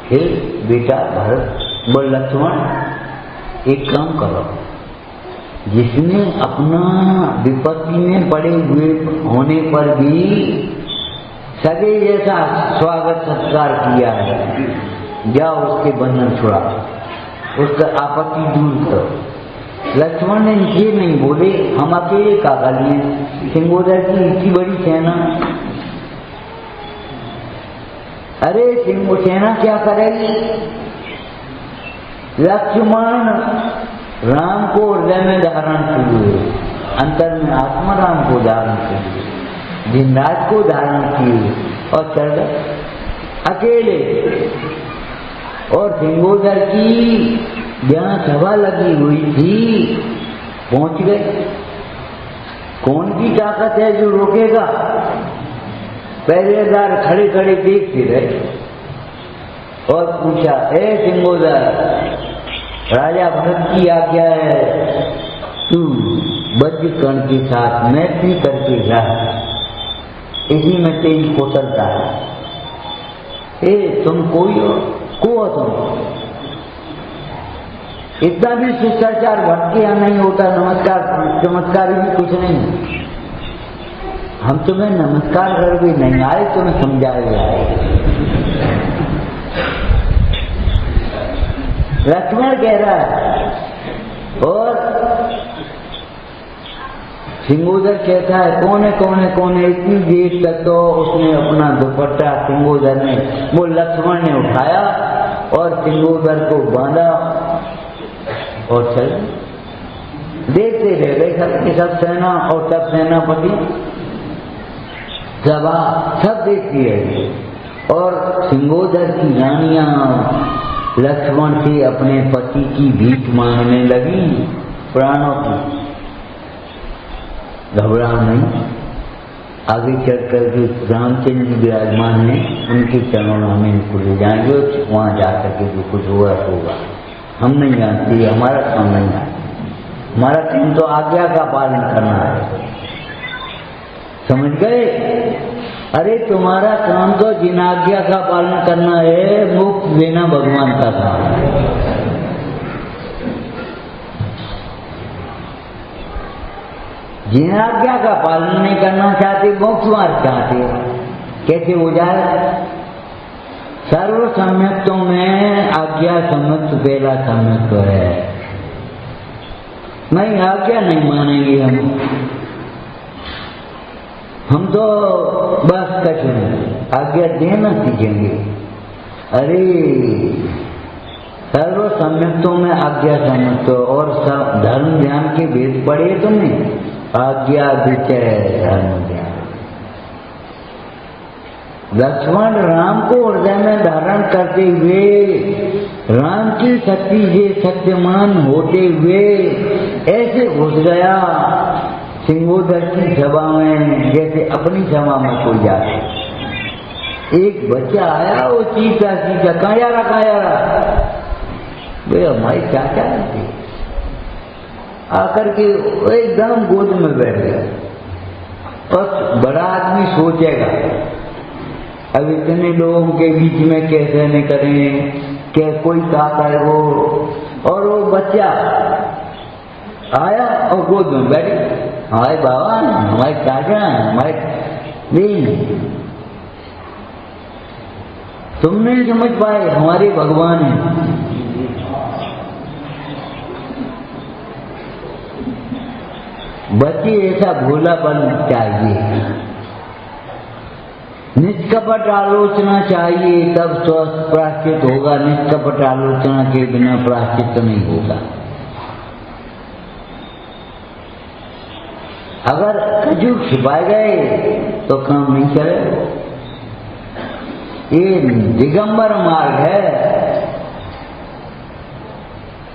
हे बेटा भरत, बोल लक्ष्मण, एक काम करो, जिसने अपना विपत्ति में पड़े हुए होने पर भी सगे जैसा स्वागत सत्कार किया है, जाओ उसके बंधन छुड़ा, उसका आपत्ति दूर करो। लक्ष्मण ने ये नहीं बोले, हम अकेले काका लिए सिंगोदर की इतनी बड़ी सेना। अरे सिंह सेना क्या करेगी? लक्ष्मण राम को हृदय में धारण किए, अंतर में आत्मा राम को धारण किए, जिनराज को धारण किए और चल गए अकेले। और सिंगोदर की जहाँ सभा लगी हुई थी पहुंच गए। कौन की ताकत है जो रोकेगा? पहरेदार खड़े खड़े देखते रहे और पूछा, ए सिंगोदर, राजा भरत की आज्ञा है, तू वज्रकर्ण के साथ मैत्री करके जा, इसी में तेरी कुशलता है। ए तुम कोई हो? को तुम? इतना भी शिष्टाचार भटके नहीं होता। नमस्कार चमत्कार भी कुछ नहीं। हम तुम्हें नमस्कार करके नहीं आए, तुम्हें समझाए आए। लक्ष्मण कह रहा है और सिंगोदर कहता है, कौन है कौन है कौन है। इतनी देर तक तो उसने अपना दुपट्टा सिंगोदर ने, वो लक्ष्मण ने उठाया और सिंगोदर को बांधा और चल। देखते रह गए सबके सब सेना और सब सेनापति, सभा सब देखती रही। और सिंगोदर की रानियां लक्ष्मण से अपने पति की भीख मांगने लगी, प्राणों की। घबरा नहीं, आगे चलकर के रामचंद्र विराजमान ने उनके चरणों में इनको ले जाएंगे, वहां जाकर के जो कुछ हुआ होगा। हम नहीं जानते, हमारा काम नहीं है। हमारा काम तो आज्ञा का पालन करना है, समझ गए? अरे तुम्हारा काम तो जिन आज्ञा का पालन करना है, मोक्ष देना भगवान का काम है। जिन आज्ञा का पालन नहीं करना चाहते, मोक्ष मार्ग चाहते, कैसे हो जाए? सर्व सम्यक्तों में आज्ञा सम्यक्त पहला सम्यक्त है। नहीं, आज्ञा नहीं मानेंगे हम तो बस कछ आज्ञा देना सीखेंगे। अरे सर्व सम्यक्तों में आज्ञा सम्यक्त और धर्म ध्यान के भेद पढ़े तुमने? आज्ञा विचय धर्म ध्यान। लक्ष्मण राम को हृदय में धारण करते हुए, राम की शक्ति से शक्तिमान होते हुए ऐसे घुस गया सिंहोदर की सभा में जैसे अपनी सभा में कोई जाए। एक बच्चा आया, वो चीखा चीखा, कहाँ जा रहा? वे हमारी चाचा थे। आकर के एकदम गोद में बैठ गया। और बड़ा आदमी सोचेगा अब इतने लोगों के बीच में कैसे न करें, क्या कोई कहता है वो, और वो बच्चा आया और गोद में बैठे। हमारे बाबा हमारे चाचा हमारे नहीं, तुम नहीं समझ पाए, हमारे भगवान हैं। बच्चे ऐसा भोलापन चाहिए, निष्कपट आलोचना चाहिए, तब स्वस्थ प्रायश्चित होगा। निष्कपट आलोचना के बिना प्रायश्चित नहीं होगा। अगर कजूक छिपाए गए तो काम नहीं चले। ये दिगंबर मार्ग है।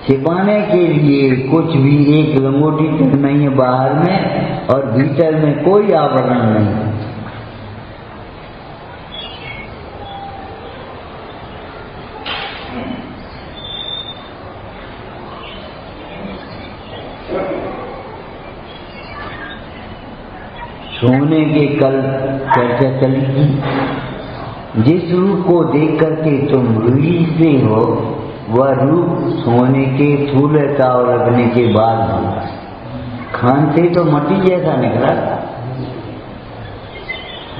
छिपाने के लिए कुछ भी, एक लंगोटी तक नहीं है बाहर में, और भीतर में कोई आवरण नहीं। सोने के कल चर्चा चली थी। जिस रूप को देख करके तुम रूढ़ी से हो, वह रूप सोने के फूले ताव लगने के बाद होगा। खान से तो मट्टी जैसा निकला।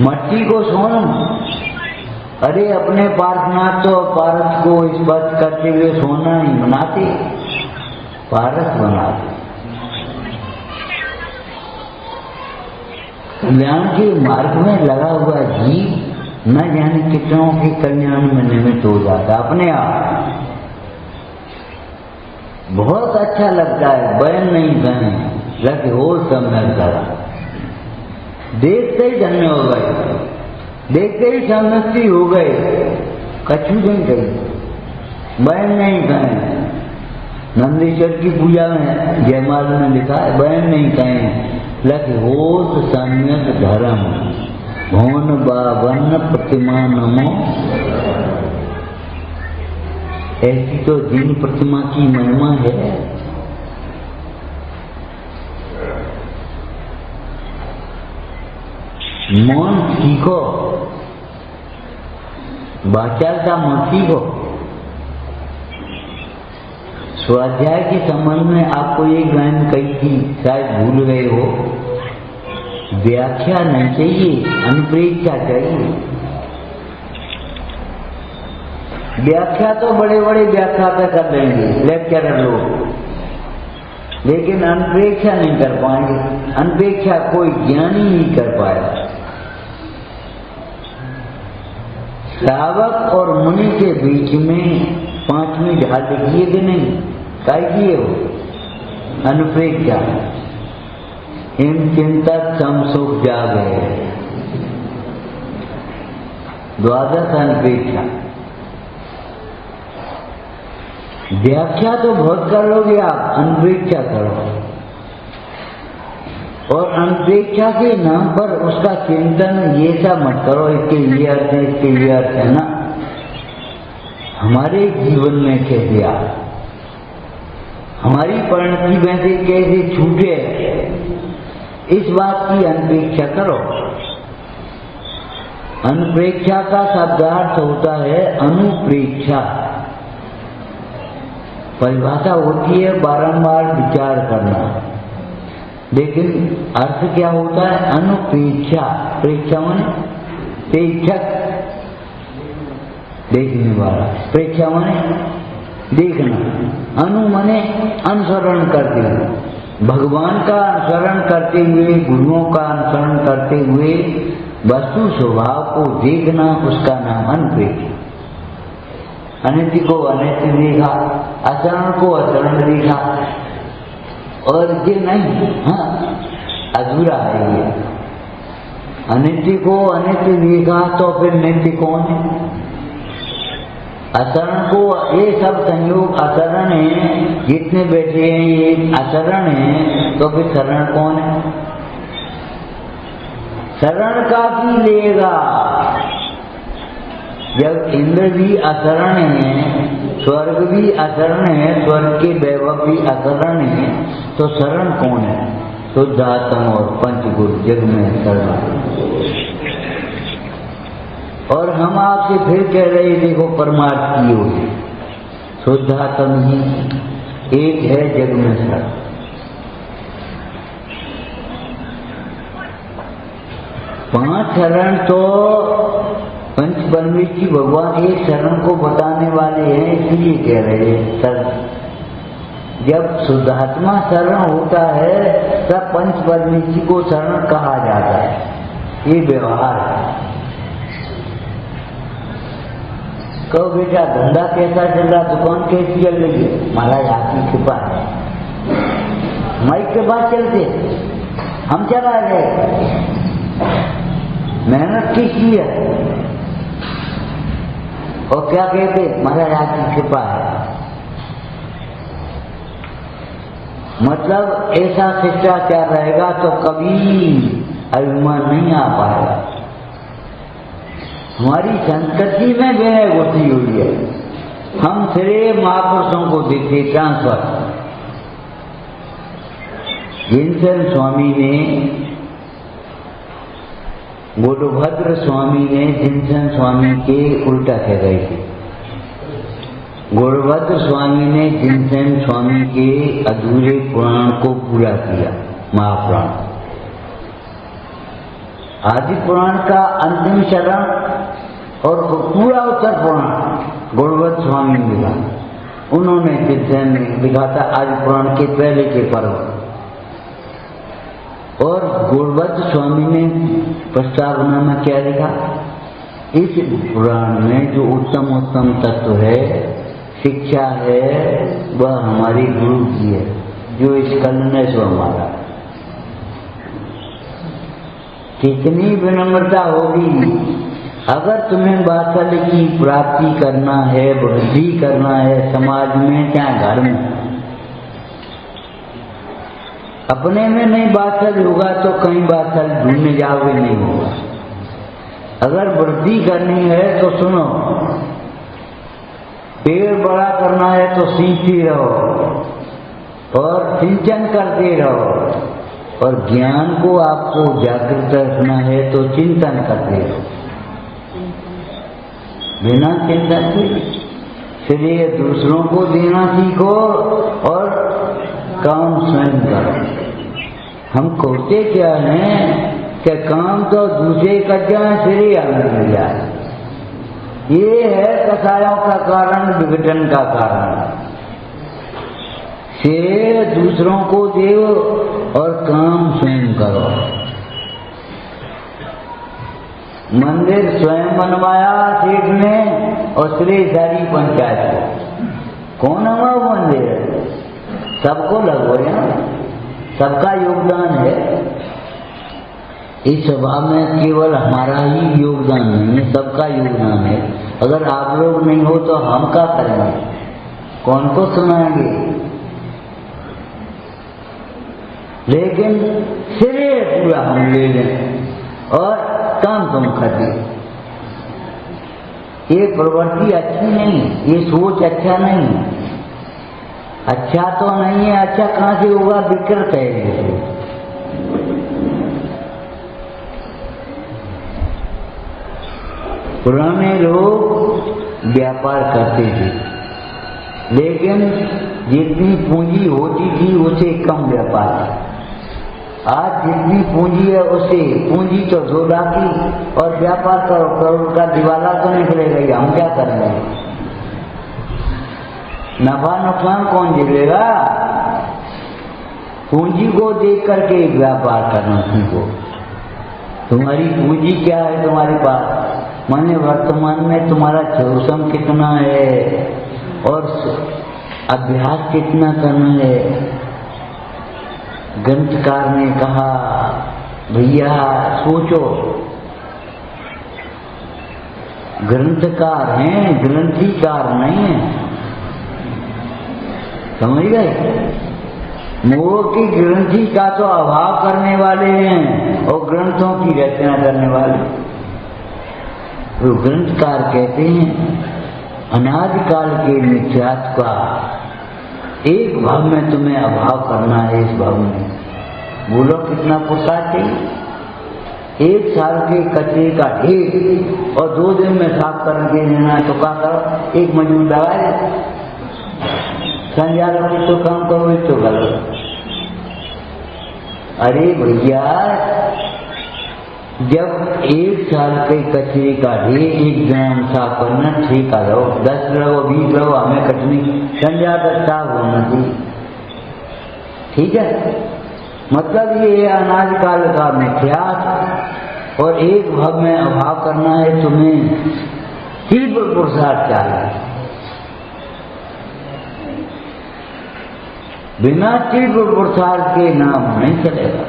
मट्टी को सोना, अरे अपने पार्शनाथ तो पारस को स्पर्श करते हुए सोना नहीं बनाते, पारस बनाते। कल्याण के मार्ग में लगा हुआ जीव न जाने कितनों के कल्याण में निमित्त हो जाता अपने आप। बहुत अच्छा लगता है, बयान नहीं बने लगे हो समय करा। देखते ही धन्य हो गए, देखते ही सम्मति हो गए, कछु नहीं गई, बयान नहीं बने। नंदीश्वर की पूजा में जयमाल में लिखा है, बयान नहीं कहें लख होत सम्यक धर्म भवन बावन प्रतिमा नमो। ऐसी तो जिन प्रतिमा की महिमा है। मौन सीखो, वाचालता मत सीखो। स्वाध्याय के संबंध में आपको एक लाइन कही थी, शायद भूल गए हो। व्याख्या नहीं चाहिए, अनुप्रेक्षा चाहिए। व्याख्या तो बड़े बड़े व्याख्याता कर देंगे, लेक्चरर लोग, लेकिन अनुप्रेक्षा नहीं कर पाएंगे। अनुप्रेक्षा कोई ज्ञानी नहीं कर पाएगा। श्रावक और मुनि के बीच में 5वीं ढाल देखिए कि नहीं, काय किए हो? अनुप्रेक्षा। इन चिंतक सम सुख जागे, द्वादश अनुप्रेक्षा। व्याख्या तो बहुत कर लोगे आप, अनुप्रेक्षा करो। और अनुप्रेक्षा के नाम पर उसका चिंतन ये सब मत करो, इसके ये अर्थ है, इसके ये अर्थ है ना। हमारे जीवन में कैसे आ, हमारी परिणति में से कैसे छूटे, इस बात की अनुप्रेक्षा करो। अनुप्रेक्षा का शब्दार्थ होता है अनुप्रेक्षा। परिभाषा होती है बारंबार विचार करना, लेकिन अर्थ क्या होता है? अनुप्रेक्षा। प्रेक्षा माने प्रेक्षक, देखने वाला। प्रेक्षा माने देखना। अनु माने अनुसरण करते हुए, भगवान का अनुसरण करते हुए, गुरुओं का अनुसरण करते हुए वस्तु स्वभाव को देखना, उसका नाम अनुप्रेक्षा। अनित्य को अनित्य देखा, अचरण को अचरण देखा, और ये नहीं, हाँ अधूरा है ये। अनित्य को अनित्य देखा तो फिर नित्य कौन है? अचरण को, ये सब संयोग अचरण है, जितने बैठे हैं ये अचरण है, तो फिर शरण कौन है? शरण का भी लेगा। जब इंद्र भी अचरण है, स्वर्ग भी अचरण है, स्वर्ग के वैभव भी अचरण है, तो शरण कौन है? शुद्धात्म और पंचगुरु जग में शरण। और हम आपसे फिर कह रहे देखो परमार्थ की ओर, शुद्धात्म ही एक है जग में शरण। पांच शरण तो पंच परमेश्वरी भगवान एक शरण को बताने वाले हैं, इसलिए कह रहे हैं शरण। जब शुद्धात्मा शरण होता है तब पंच परमेश्वरी को शरण कहा जाता है। ये व्यवहार है। कहो बेटा धंधा कैसा चल रहा, दुकान कैसी चल रही है? महाराज आपकी कृपा है। माइक के पास चलते हम चला गए, मेहनत की है, और क्या कहते? महाराज आपकी कृपा है। मतलब ऐसा शिष्टाचार रहेगा तो कभी अभिमान नहीं आ पाएगा। हमारी संस्कृति में वह घुसी हुई है। हम सिर्फ महापुरुषों को देखते ट्रांसफर। जिनसन स्वामी ने, गौड़भद्र स्वामी ने जिनसन स्वामी के उल्टा कह गए थे। गौड़भद्र स्वामी ने जिनसन स्वामी के अधूरे पुराण को पूरा किया, महापुराण। आदि पुराण का अंतिम चरण और पूरा उत्तर पुराण गौड़भद्र स्वामी ने लिखा। उन्होंने जिनसन में लिखा था आदि पुराण के पहले के पर्व, और गौड़भद्र स्वामी ने प्रस्तावना में क्या लिखा? इस पुराण में जो उत्तम उत्तम तत्व है, शिक्षा है, वह हमारी गुरु की है, जो इस कल सो हमारा। कितनी विनम्रता होगी अगर तुम्हें वात्सल्य की प्राप्ति करना है, वृद्धि करना है समाज में, चाहे घर में। अपने में नहीं वात्सल्य होगा तो कहीं वात्सल्य ढूंढने जाओगे, नहीं होगा। अगर वृद्धि करनी है तो सुनो, पेड़ बड़ा करना है तो सींचते रहो और सिंचन करते रहो, और ज्ञान को आपको जागृत रखना है तो चिंतन करते रहो। बिना चिंतन के श्रेय दूसरों को देना सीखो और काम स्वयं करो। हम कहते क्या हैं कि काम तो दूसरे कर जाए, श्रेय हमें मिल जाए। ये है कसायों का कारण, विघटन का कारण। श्रेय दूसरों को दो और काम स्वयं करो। मंदिर स्वयं बनवाया सेठ ने और श्रेय सारी पंचायत को। कौन है वो मंदिर? सबको लगो यहाँ, सबका योगदान है। इस सभा में केवल हमारा ही योगदान नहीं है, सबका योगदान है। अगर आप लोग नहीं हो तो हम क्या करेंगे? कौन को सुनाएंगे? लेकिन श्रेय पूरा हम ले लें और काम तुम करते। ये प्रवृत्ति अच्छी नहीं, ये सोच अच्छा नहीं। अच्छा तो नहीं है, अच्छा कहाँ से होगा? विकृत है ये। पुराने लोग व्यापार करते थे, लेकिन जितनी पूंजी होती थी उससे कम व्यापार था। आज जितनी पूंजी है उससे पूंजी तो 2 लाख की और व्यापार करोड़ का दिवाला तो निकलेगा। हम क्या करेंगे? नफा नुकसान कौन झेलेगा? पूंजी को देख करके व्यापार करना सीखो। तुम्हारी पूंजी क्या है तुम्हारे पास? माने वर्तमान में तुम्हारा चौसम कितना है और अभ्यास कितना करना है। ग्रंथकार ने कहा भैया सोचो, ग्रंथकार हैं, ग्रंथीकार नहीं है, समझ गए। मोह की ग्रंथि का तो अभाव करने वाले हैं और ग्रंथों की रचना करने वाले। वो ग्रंथकार कहते हैं अनादिकाल के मिथ्यात्व का एक भाव में तुम्हें अभाव करना है। इस भाव में बोलो कितना पुरुषार्थ चाहिए। 1 साल के कचरे का ढेर और 2 दिन में साफ करके देना तो क्या करो, एक मजदूर लगाए संज्ञा लोग तो काम करो, तो करो। अरे भैया जब 1 साल के कचरे का ढेर 1 ग्राम साफ करना ठीक आ रहो, 10 रहो 20 रहो, हमें कटनी संज्ञा तक साफ होना चाहिए, ठीक है। मतलब ये अनादिकाल का मिथ्यात्व और एक भाव में अभाव करना है तुम्हें, तीव्र पुरुषार्थ चाहिए। बिना तीव्र पुरुषार्थ के नाम नहीं चलेगा।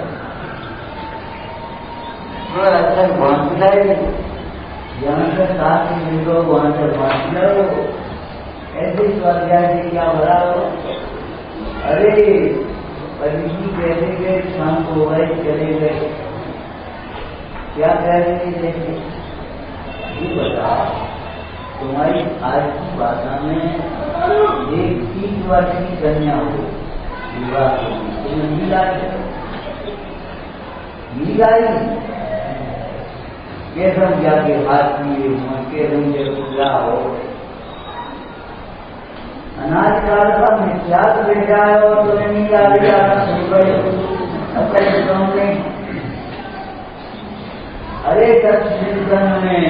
अच्छा बांट लो, यहाँ से 7 मिल लो, वहां से बांट लो, ऐसे स्वाध्याय से क्या भरा हो। अरे परिधि कहते गए, शाम को गए चले गए, क्या कह रहे थे ये बता। तुम्हारी आज की भाषा में एक 3 वर्ष की कन्या हो, विवाह तुम्हें मिलाई कैसा जाके हाथ किए के रूंगे पूजा हो। अनादिकाल का मिथ्यात्व बेटा है और तुम्हें मिला लिया सुन गए। अरे सत्संग में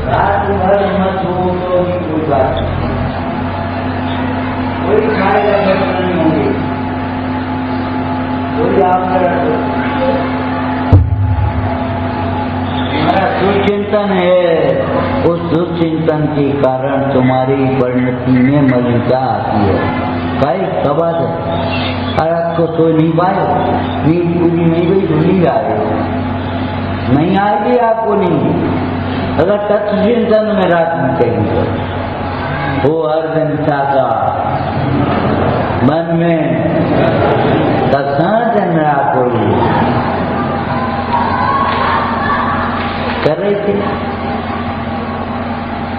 रात भर मत हो तो भी कोई बात नहीं, कोई खाएगा दर्शन नहीं होंगे, कोई आपका दुचिंतन है। उस दुचिंतन के कारण तुम्हारी परिणति में मलिनता आती है। कई सवाल है को सोच नहीं पाए, नींद पूरी नहीं गई, भूली आए, नहीं आएगी आपको नींद अगर तत्चिंतन में रात में कहेंगे। वो हर दिन का मन में तत्साधन रहा कोई कर रही थी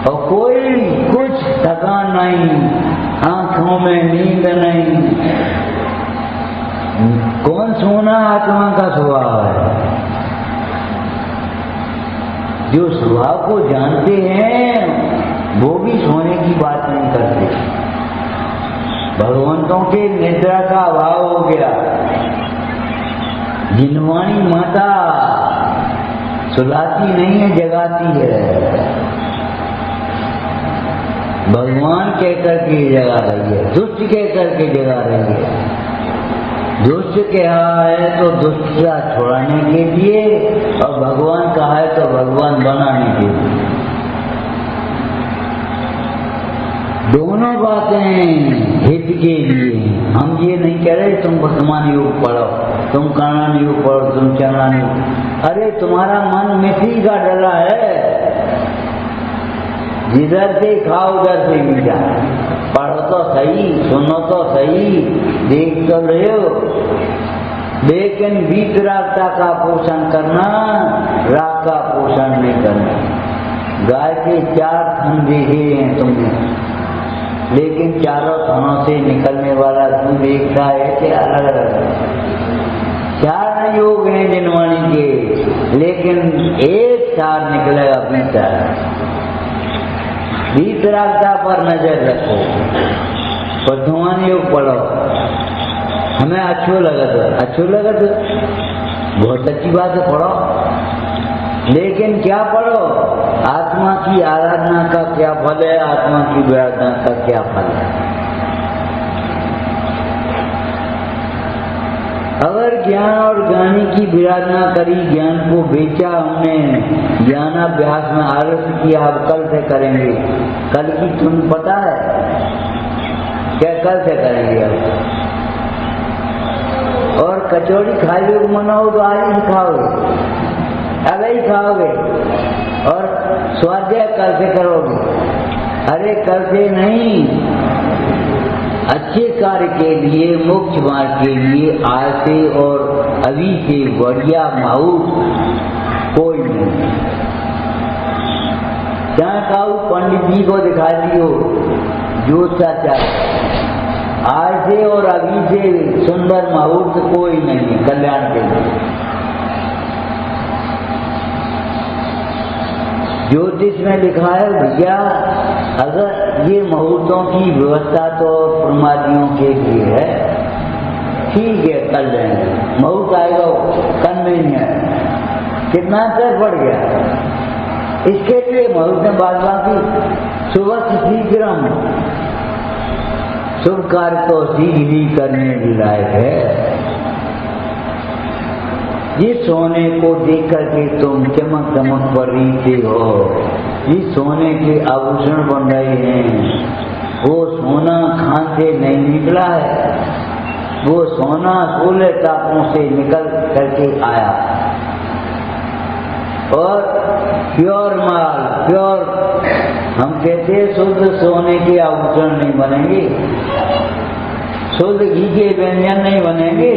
और कोई कुछ थकान नहीं, आंखों में नींद नहीं। कौन सोना आत्मा का स्वभाव है। जो स्वभाव को जानते हैं वो भी सोने की बात नहीं करते। भगवंतों के निद्रा का अभाव हो गया। जिनवाणी माता सुलाती नहीं है, जगाती है। भगवान कहकर के जगा रही है, दुष्ट कहकर के जगा रही है। दुष्ट कहा है तो दुष्टता छुड़ाने के लिए और भगवान कहा है तो भगवान बनाने के लिए। दोनों बातें हित के लिए। हम ये नहीं कह रहे तुम वर्तमान योग पढ़ो, तुम कर्ण योग पढ़ो, तुम चरण योग। अरे तुम्हारा मन मिट्टी का डला है, जिधर से खाओ उधर से मीठा। पढ़ो तो सही, सुनो तो सही, देख तो रहे हो, लेकिन वीतरागता का पोषण करना, राग का पोषण नहीं करना। गाय के 4 थन देखे हैं तुमने, लेकिन चारों थनों से निकलने वाला दूध एक का है कि अलग अलग। 4 योग हैं जिनवाणी के, लेकिन एक सार निकलेगा भीतर। वीतरागता पर नजर रखो, वर्तमान योग पढ़ो। हमें अच्छो लगत बहुत अच्छी बात है, पढ़ो, लेकिन क्या पढ़ो? आत्मा की आराधना का क्या फल है, आत्मा की आराधना का क्या फल है। अगर ज्ञान और ज्ञानी की विराधना करी, ज्ञान को बेचा हमने, ज्ञानाभ्यास में आलस्य किया, अब कल से करेंगे। कल की तुम्हें पता है क्या? कल से करेंगे अब। और कचौड़ी खाए मनाओ तो आज ही खाओगे, अब ही खाओगे। और स्वाध्याय कल से करोगे, अरे कल से नहीं, अच्छे कार्य के लिए, मोक्ष मार्ग के लिए आज से और अभी से बढ़िया माहौल कोई नहीं। चाहे काऊ पंडित जी को दिखा दियो जो चाचा, आज से और अभी से सुंदर माहौल तो कोई नहीं कल्याण के लिए। ज्योतिष में लिखा है भैया, अगर ये मुहूर्तों की व्यवस्था तो प्रमादियों के लिए है, ठीक है कर जाएंगे, मुहूर्त आएगा कल नहीं है, कितना अंतर पड़ गया। इसके लिए मुहूर्त में बात बाकी सुबह शीघ्रम, शुभ कार्य को शीघ्र ही करने की लायक है। जिस सोने को देख करके तुम चमक चमक पर रीते हो, जिस सोने के आभूषण बन रहे हैं, वो सोना खान से नहीं निकला है, वो सोना सोलह टापों से निकल करके आया। और प्योर माल, प्योर, हम कहते हैं शुद्ध सोने के आभूषण नहीं बनेंगे, शुद्ध घी के व्यंजन नहीं बनेंगे,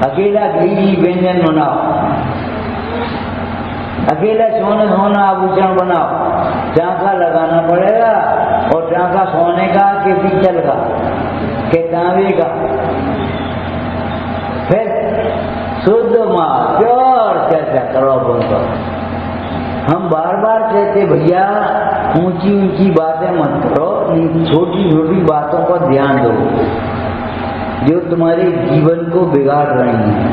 अकेला घी व्यंजन बनाओ, अकेला सोना आभूषण बनाओ, टाँका लगाना पड़ेगा, और टाँका सोने का कि पीतल का कि तांबे का। फिर शुद्ध माल, प्योर चर्चा करो बोलते। हम बार बार कहते भैया ऊंची ऊंची बातें मत करो, छोटी छोटी बातों पर ध्यान दो जो तुम्हारे जीवन को बिगाड़ रही हैं,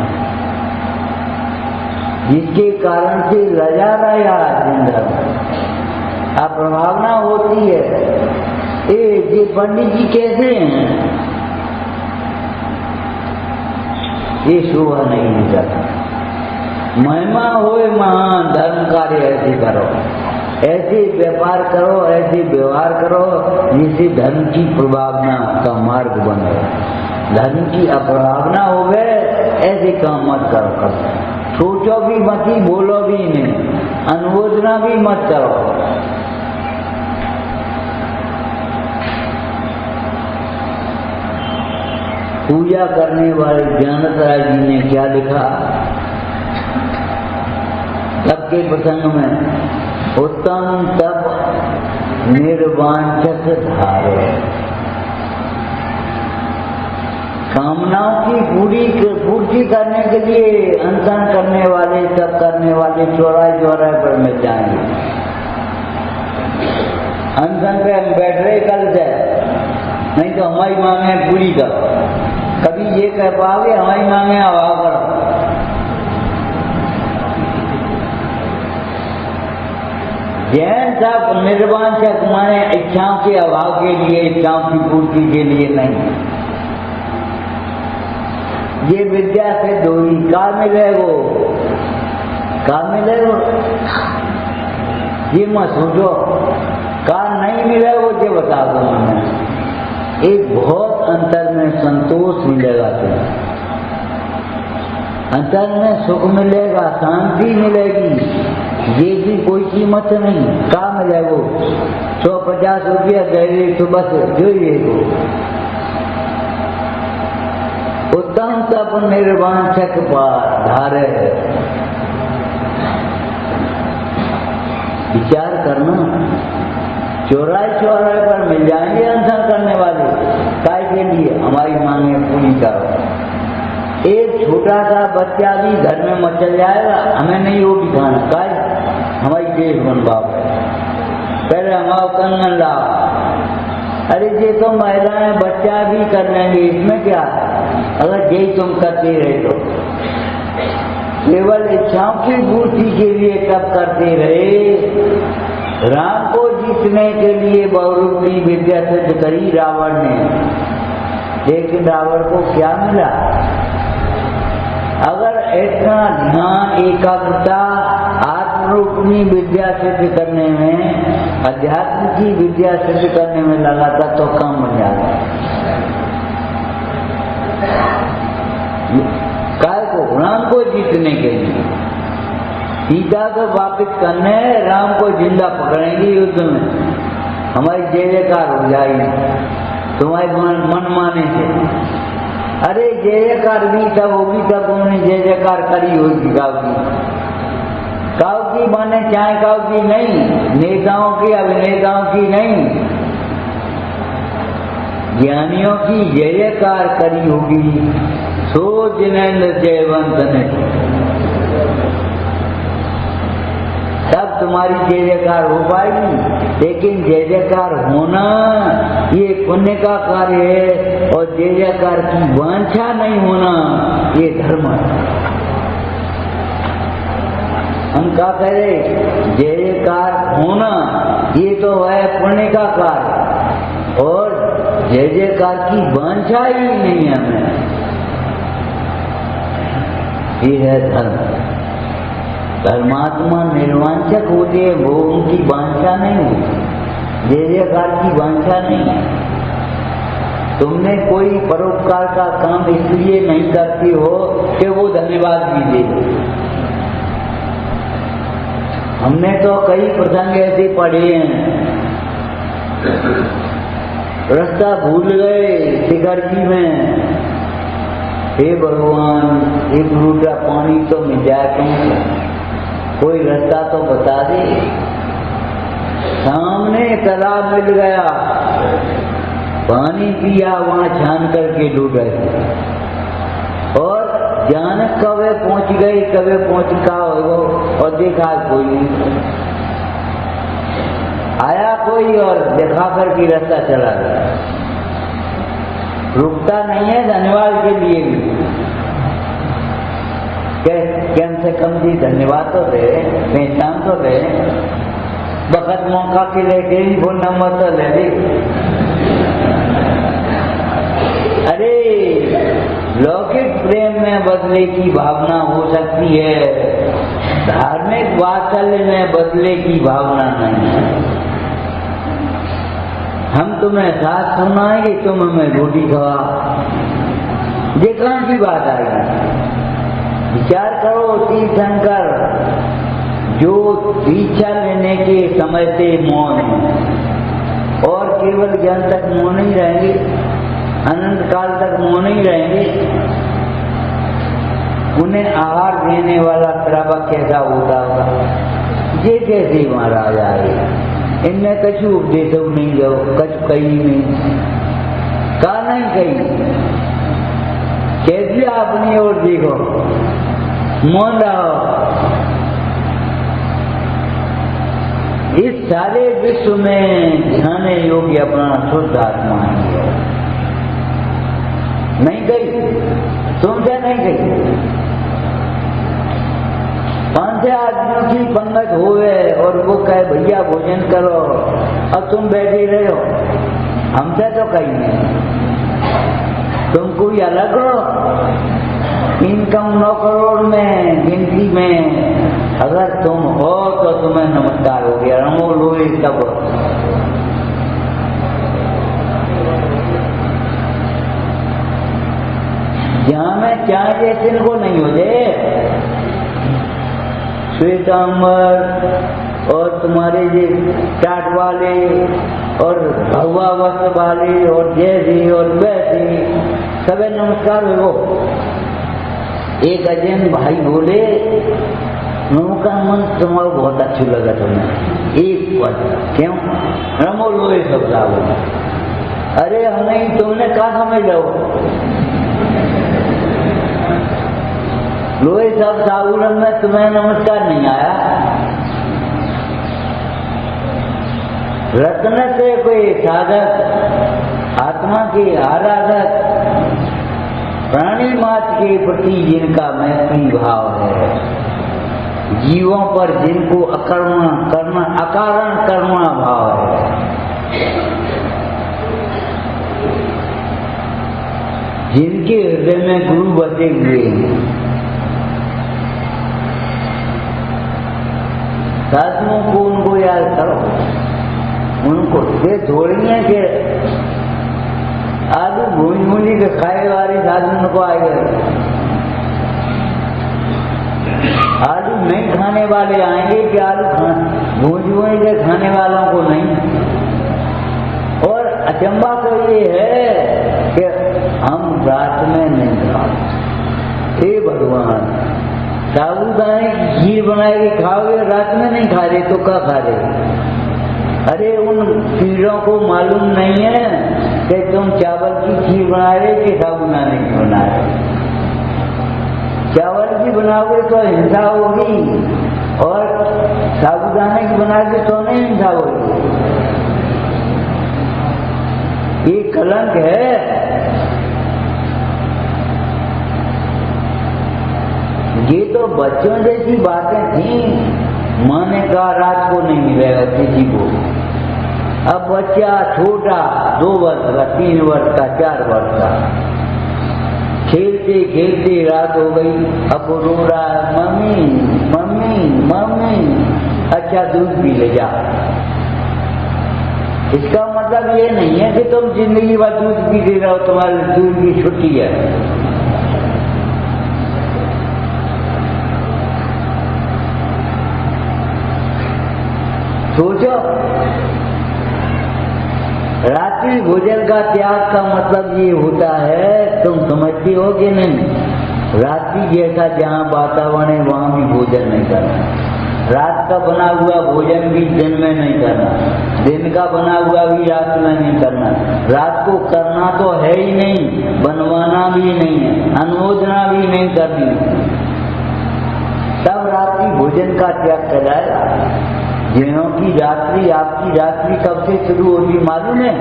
जिसके कारण से लजा रहा जिंदा अप्रभावना होती है। ये पंडित जी कैसे हैं, ये शोभा नहीं जाता। महिमा होए महान, धर्म कार्य ऐसे करो, ऐसे व्यापार करो, ऐसे व्यवहार करो जिससे धर्म की प्रभावना का मार्ग बने। धर्म की अप्रभावना हो गए ऐसे काम मत करो, सोचो भी मत ही, बोलो भी नहीं, अनुमोदना भी मत करो। पूजा करने वाले ज्ञानत राय जी ने क्या लिखा तप के प्रसंग में, उत्तम तप निर्वांछित धारे। कामनाओं की पूर्ति करने के लिए अनशन करने वाले, तप करने वाले चौराहे चौराहे पर मिल जाएंगे। अनशन पे हम बैठ रहे कल से, नहीं तो हमारी मांगे पूरी करो। कभी ये कह पाओगे हमारी मांगे हवा करो। जैन तप निर्वांछित माने इच्छाओं के अभाव के लिए, इच्छाओं की पूर्ति के लिए नहीं। ये विद्या से दोही का मिलेगो, का मिलेगो, ये मत सोचो का नहीं मिलेगो, ये बता दो मैंने। एक बहुत अंतर में संतोष मिलेगा तुम्हें, अंतर में सुख मिलेगा, शांति मिलेगी, ये भी कोई कीमत नहीं। का मिलेगो 150 रुपया दे दे तो बस जो ही उत्तम तप निर्वांछक धारे। विचार करना, चौराहे चौराहे पर मिल जाएंगे अनशन करने वाले, काय के लिए हमारी मांगे पूरी करो। एक छोटा सा बच्चा भी घर में मचल जाएगा, हमें नहीं वो भी खाना, काय हमारी देश बनवाओ, पहले हमारा कंगन लाओ। अरे ये तो महिलाएं बच्चा भी कर लेंगे, इसमें क्या है, अगर यही तुम करते रहे तो। केवल इच्छाओं की पूर्ति के लिए तप करते रहे। राम को जीतने के लिए बहुरूपी विद्या सिद्ध करी रावण ने, लेकिन रावण को क्या मिला? इतना ध्यान एकाग्रता आत्मरूपी विद्या सिद्ध करने में, अध्यात्म की विद्या सिद्ध करने में लगाता तो काम बन जाता। काय को राम को जीतने के लिए सीता को वापिस करने, राम को जिंदा पकड़ेंगे युद्ध में, हमारी जय जयकार हो जाएगी तुम्हारे मन माने से। अरे जय जयकार भी तब होगी तब उन्होंने जय जयकार करी होगी काव की माने चाहे काव की नहीं, नेताओं की अभिनेताओं की नहीं, ज्ञानियों की जय जयकार करी होगी। सो जिनेन्द्र जयवंत ने तब तुम्हारी जय जयकार हो पाएगी। लेकिन जय जयकार होना ये पुण्य का कार्य है, और जय जयकार की वांछा नहीं होना ये धर्म है। हम क्या करें, जय जयकार होना ये तो है पुण्य का कार्य, और जय जयकार की वांछा ही नहीं है हमें, ये है धर्म। धर्मात्मा निर्वांछक होते हैं, वो उनकी वांछा नहीं होती, जय जयकार की वांछा नहीं है। तुमने कोई परोपकार का काम इसलिए नहीं करती हो कि वो धन्यवाद भी दे दो। हमने तो कई प्रसंग ऐसे पढ़े हैं, रास्ता भूल गए शिखरजी में, हे भगवान एक लोटा पानी तो मिल जाए, कोई रास्ता तो बता दे। सामने तालाब मिल गया, पानी पिया, वहां छान करके डूबे, और जान कवे पहुंच गई, कवे पहुंच का हो, और देखा कोई नहीं आया, कोई और देखा करके रास्ता चला गया। रुकता नहीं है धन्यवाद के लिए भी, कम से कम भी धन्यवाद तो दे, पहचान तो दे, वक्त मौका के लिए टेलीफोन नंबर तो ले दे। अरे लौकिक प्रेम में बदले की भावना हो सकती है, धार्मिक वात्सल्य में बदले की भावना नहीं है। हम तुम्हें साथ सुनाएंगे, तुम हमें रोटी खवा, ये कहाँ की बात आएगी। विचार करो तीर्थंकर जो दीक्षा लेने के समय से मौन है, और केवल ज्ञान तक मौन नहीं रहेंगे, अनंत काल तक मौन नहीं रहेंगे, उन्हें आहार देने वाला श्रावक कैसा होता होगा, ये कैसे महाराज आए, इनमें कछु उपदेश नहीं जाओ, कछु कही नहीं, कहा नहीं कही, कैसे अपनी ओर देखो, मौन रहो। इस सारे विश्व में ध्यान योग्य अपना शुद्ध आत्मा है, नहीं गई तुमसे नहीं गई। 5 आदमियों की पंगत होवे और वो कहे भैया भोजन करो, अब तुम बैठे रहे हो, हमसे तो कहीं नहीं, तुम कोई अलग हो। इनकम 9 करोड़ में गिनती में अगर तुम हो तो तुम्हें नमस्कार हो गया, रमो लोए सब। जहां में चाहे जिनको नहीं हो जाए, श्वेतांबर और तुम्हारे ये चाट वाले और भगवा वस्त्र वाले और जैसे और वैसे सबे नमस्कार हो। एक अजैन भाई बोले, उनका मन तुम्हारा बहुत अच्छा लगा तुम्हें, एक पद क्यों रमो लोए सब साबुन। अरे हम नहीं, तुमने कहा समझ लो, लोहे सब साबुन में तुम्हें नमस्कार नहीं आया। रत्न से कोई साधक, आत्मा के आराधक, प्राणी मात्र के प्रति जिनका मैत्री भाव है, जीवों पर जिनको अकारण करुणा भाव है, जिनके हृदय में गुरु बसे हुए हैं, महात्माओं को उनको याद करो, उनको ये थोड़ी है कि आलू भूंजी के खाए वाले साधन को आए गए, आलू नहीं खाने वाले आएंगे कि आलू भूंजी के खाने वालों को नहीं। और अचंबा तो ये है कि हम रात में नहीं खाते। हे भगवान, साबूदाने की खीर बना के खाओगे, रात में नहीं खा रहे तो क्या खा रहे? अरे उन कीड़ों को मालूम नहीं है कि तुम चावल की खीर बना रहे कि साबूदाने की बना रहे। चावल की बनाओगे तो हिंसा होगी और साबूदाने की बनाओगे तो नहीं हिंसा होगी। ये कलंक है। ये तो बच्चों जैसी बातें थी। माँ ने कहा रात को नहीं मिलेगा किसी को। अब बच्चा छोटा 2 वर्ष का, 3 वर्ष का, 4 वर्ष का, खेलते खेलते रात हो गई। अब वो रो रहा है, मम्मी मम्मी मम्मी, अच्छा दूध पी ले जा। इसका मतलब ये नहीं है कि तुम जिंदगी भर दूध पीते रहो, तुम्हारे दूध की छुट्टी है। सोचो, रात्रि भोजन का त्याग का मतलब ये होता है, तुम समझते हो कि नहीं? रात्रि जैसा जहाँ वातावरण है वहाँ भी भोजन नहीं करना। रात का बना हुआ भोजन भी दिन में नहीं करना, दिन का बना हुआ भी रात में नहीं करना। रात को करना तो है ही नहीं, बनवाना भी नहीं है, अनुमोदना भी नहीं करनी। तब रात्रि भोजन का त्याग कराएगा। जिनों की रात्रि, आपकी रात्रि कब से शुरू होगी मालूम है?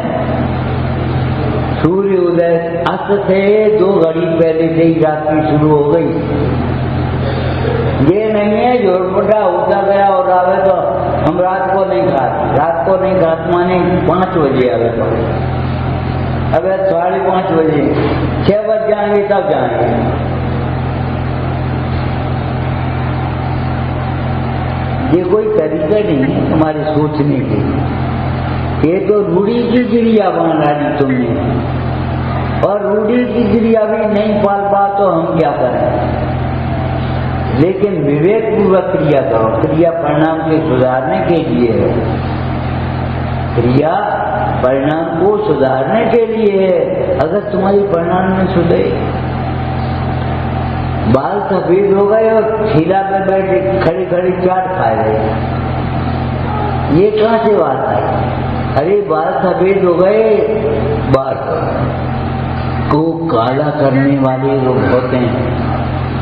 सूर्य उदय अस्त से 2 घड़ी पहले से ही रात्रि शुरू हो गई। ये नहीं है झोरपटा होता गया और आवे तो हम रात को नहीं खाते, रात को नहीं खाते माने 5 बजे आवे तो, अब 5:30 बजे, 6 बज जाएंगे तब जाएंगे। ये कोई तरीका नहीं है तुम्हारे सोचने के। ये तो रूढ़ी की गिरिया बना दी तुमने, और रूढ़ी की गिरिया भी नहीं पाल पा तो हम क्या करें? लेकिन विवेक पूर्वक क्रिया करो। क्रिया परिणाम के सुधारने के लिए है, क्रिया परिणाम को सुधारने के लिए है। अगर तुम्हारी परिणाम में सुधरे, बाल सफेद हो गए और ठेला पे बैठे खड़ी खड़ी चाट खा रहे, ये कहाँ से बात आई? अरे बाल सफेद हो गए, बाल को काला करने वाले लोग होते हैं,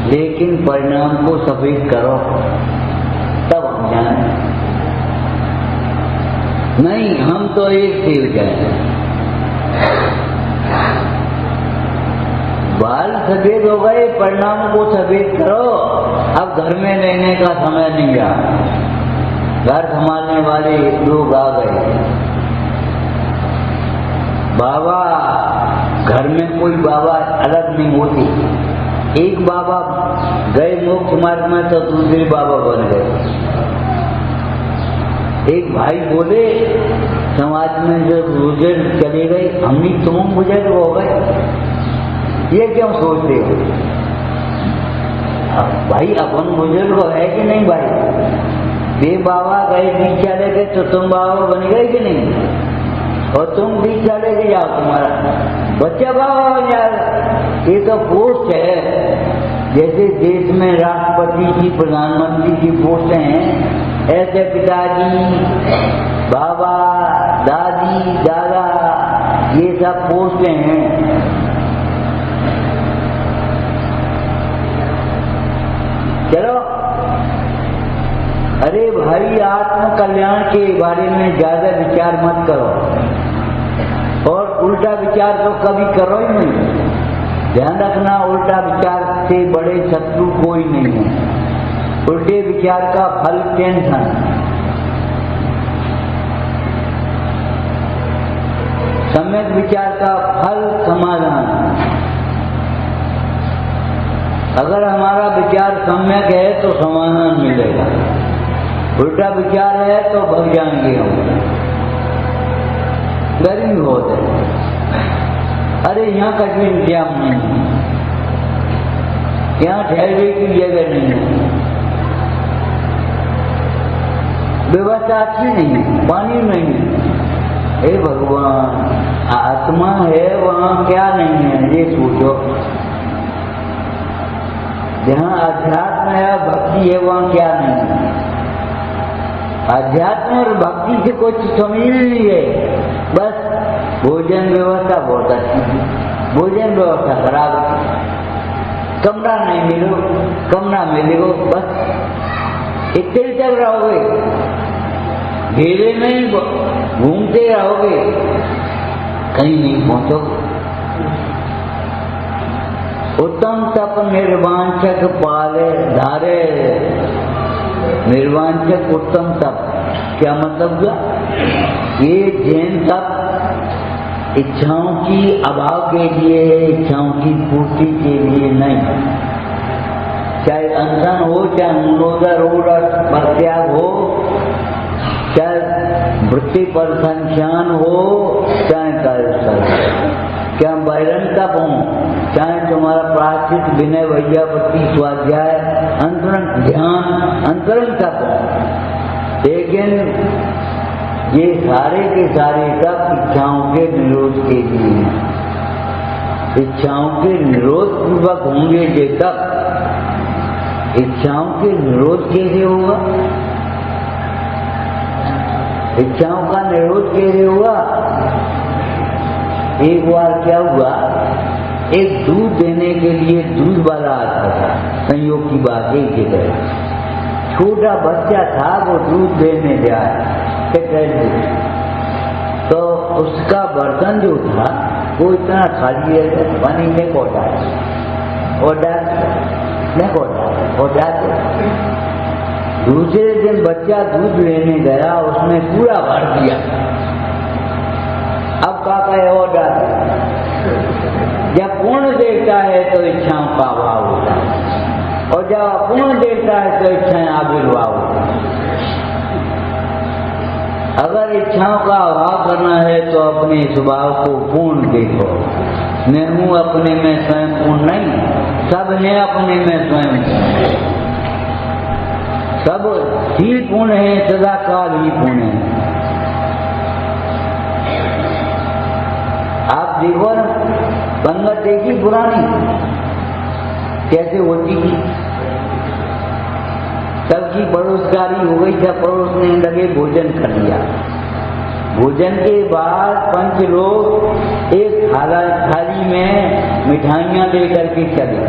लेकिन परिणाम को सफेद करो तब हम जाने। नहीं, हम तो एक से हो जाए। बाल सफेद हो गए, परिणाम को सफेद करो। अब घर में रहने का समय नहीं रहा, घर संभालने वाले लोग आ गए। बाबा, घर में कोई बाबा अलग नहीं होती। एक बाबा गए मोक्ष मार्ग में तो दूसरे बाबा बन गए। एक भाई बोले समाज में जो बुजुर्ग चले गए, हम भी तुम बुजुर्ग हो गए, ये क्यों सोचते हो? भाई अपन बुजुर्ग है कि नहीं भाई? ये बाबा गए दीक्षा लेके तो तुम बाबा बन गए कि नहीं? और तुम दीक्षा लेके जाओ, तुम्हारा बच्चा बाबा बन जाएगा। ये तो पोस्ट है। जैसे देश में राष्ट्रपति की, प्रधानमंत्री की पोस्टें हैं, ऐसे पिताजी, बाबा, दादी, दादा, ये सब पोस्टें हैं। चलो, अरे भाई, आत्म कल्याण के बारे में ज्यादा विचार मत करो, और उल्टा विचार तो कभी करो ही नहीं। ध्यान रखना, उल्टा विचार से बड़े शत्रु कोई नहीं है। उल्टे विचार का फल टेंशन, सम्यक विचार का फल समाधान। अगर हमारा विचार सम्यक है तो समाधान मिलेगा। उल्टा विचार है तो भग जाएंगे हम। गर्मी बहुत है, अरे यहाँ का भी इंतजाम नहीं है, यहाँ ठहरने की जगह नहीं है, व्यवस्था अच्छी नहीं है, पानी नहीं है। हे भगवान, आत्मा है वहाँ क्या नहीं है ये सोचो। जहाँ अध्यात्म है भक्ति है वहाँ क्या नहीं है। अध्यात्म और भक्ति से कुछ समझ नहीं है। बस भोजन व्यवस्था बहुत अच्छी है, भोजन व्यवस्था खराब है, कमरा नहीं मिलो, कमरा मिलेगो, बस इतने चल रहोगे, घेरे में घूमते रहोगे, कहीं नहीं पहुंचोगे। उत्तम तप निर्वांचक पाले धारे, निर्वांचक उत्तम तप क्या मतलब हुआ? ये जैन तप इच्छाओं की अभाव के लिए है, इच्छाओं की पूर्ति के लिए नहीं। चाहे अनशन हो, चाहे मूलोदर हो, परित्याग हो, चाहे वृत्ति पर संख्यान हो, चाहे क्या बैरन तप हो, चाहे तुम्हारा प्राश्चित विनय वैयापति स्वाध्याय अंतरंग ध्यान अंतरंग तप हो, लेकिन ये सारे के सारे तप इच्छाओं के निरोध के लिए हैं। इच्छाओं के निरोध पूर्वक होंगे ये तप। इच्छाओं के निरोध कैसे होगा? इच्छाओं का निरोध कैसे हुआ? एक बार क्या हुआ, एक दूध देने के लिए दूध वाला आता था, संयोग की बात एक जगह, छोटा बच्चा था, वो दूध देने जाए तो उसका बर्तन जो था वो इतना खाली है, पानी में कोटा और दूसरे दिन बच्चा दूध लेने गया, उसने पूरा भर दिया। अब काका है और जब पूर्ण देखता है तो इच्छाओं का अभाव होता है, और जब अपूर्ण देखता है तो इच्छाएं आविर्भाव होता है। अगर इच्छाओं का अभाव करना है तो अपने स्वभाव को पूर्ण देखो। मैं हूँ अपने में स्वयं पूर्ण नहीं, सब है अपने में स्वयं, सब ही पूर्ण है, सदा काल ही पूर्ण है। आप देखो ना, पंगत देखी पुरानी कैसे होती थी, सबकी पड़ोसगारी हो गई, सब पड़ोसने लगे, भोजन कर लिया। भोजन के बाद 5 लोग एक थाली में मिठाइयाँ लेकर के चले,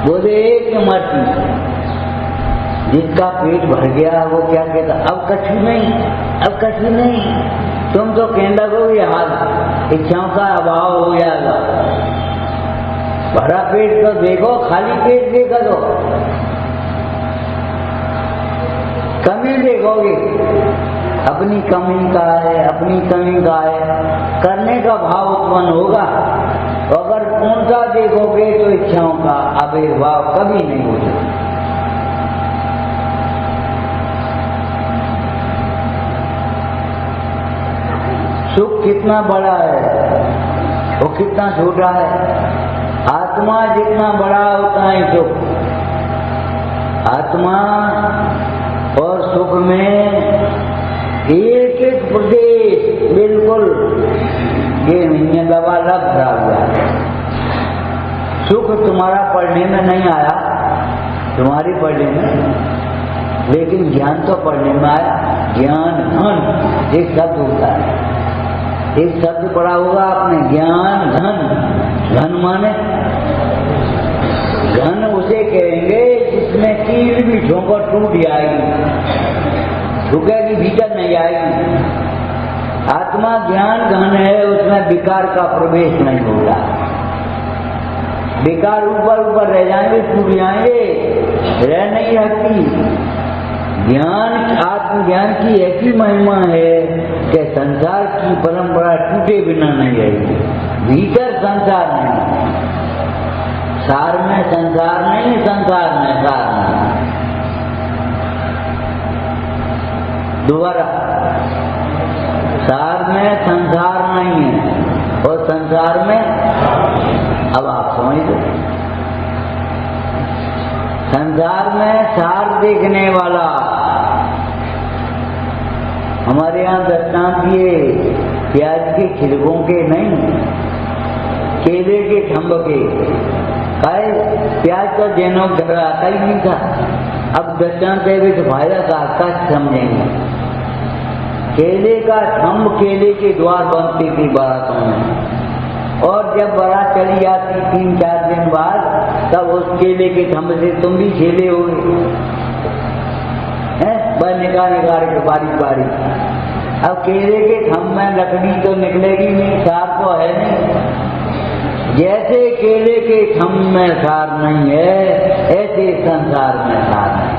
बोले एक मर्ती। जिसका पेट भर गया वो क्या कहता, अब कछु नहीं, अब कछु नहीं, तुम तो कहने लगो ये हाल, इच्छाओं का अभाव हो जाएगा। भरा पेट तो देखो, खाली पेट देखा तो कमी देखोगे, अपनी कमी का है, अपनी कमी का है, करने का भाव उत्पन्न होगा। तो अगर पूर्णता देखोगे तो इच्छाओं का आविर्भाव कभी नहीं होगा। सुख कितना बड़ा है वो कितना छोटा है। आत्मा जितना बड़ा होता है सुख, आत्मा और सुख में एक एक प्रदेश बिल्कुल ये नहीं है, दबा लग रहा हुआ है। सुख तुम्हारा पढ़ने में नहीं आया, तुम्हारी पढ़ने में, लेकिन ज्ञान तो पढ़ने में आया। ज्ञान धन एक शब्द होता है, एक शब्द पढ़ा होगा आपने, ज्ञान धन। धन माने धन उसे कहेंगे जिसमें कील भी ठोकर टूट जाएगी, रुकेगी, भीतर नहीं आएगी। आत्मा ज्ञान धन है, उसमें विकार का प्रवेश नहीं होगा। विकार ऊपर ऊपर रह जाएंगे, टूट जाएंगे, रह नहीं सकती। ज्ञान, आत्मज्ञान की ऐसी महिमा है कि संसार की परंपरा टूटे बिना नहीं रहेगी। भीतर संसार नहीं, सार में संसार नहीं, संसार में सार नहीं। संसार नहीं है और संसार में, अब आप समझ लो, संसार में सार देखने वाला। हमारे यहाँ दृष्टांत ये प्याज के छिलकों के नहीं, केले के थंब के। काहे प्याज तो जैनों घर आता ही नहीं था। अब दृष्टांत है तो फायदा का समझेंगे। केले का थंब केले के द्वार बनते थे बारातों में, और जब बारात चली जाती 3-4 दिन बाद, तब उस केले के थंब से तुम भी खेले हो बस निकाल के बारी। अब केले के थंब में लकड़ी तो निकलेगी नहीं, सार तो है नहीं। जैसे केले के थंब में सार नहीं है, ऐसे संसार में सार नहीं।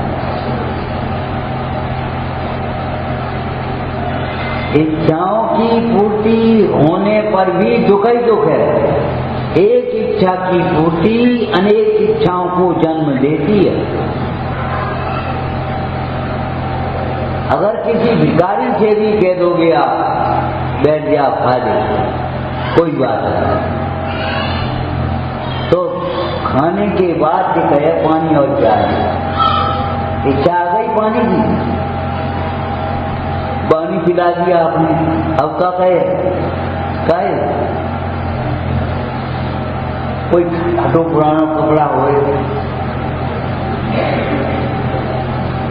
इच्छाओं की पूर्ति होने पर भी दुख ही दुख है। एक इच्छा की पूर्ति अनेक इच्छाओं को जन्म देती है। अगर किसी भिखारी से भी कह दोगे आप बैठ जा खा ले, कोई बात नहीं, तो खाने के बाद से कहे पानी और चाय, इच्छा आ गई पानी की, पानी पिला दिया आपने, अब क्या कहे कोई हटो पुराना कपड़ा हो,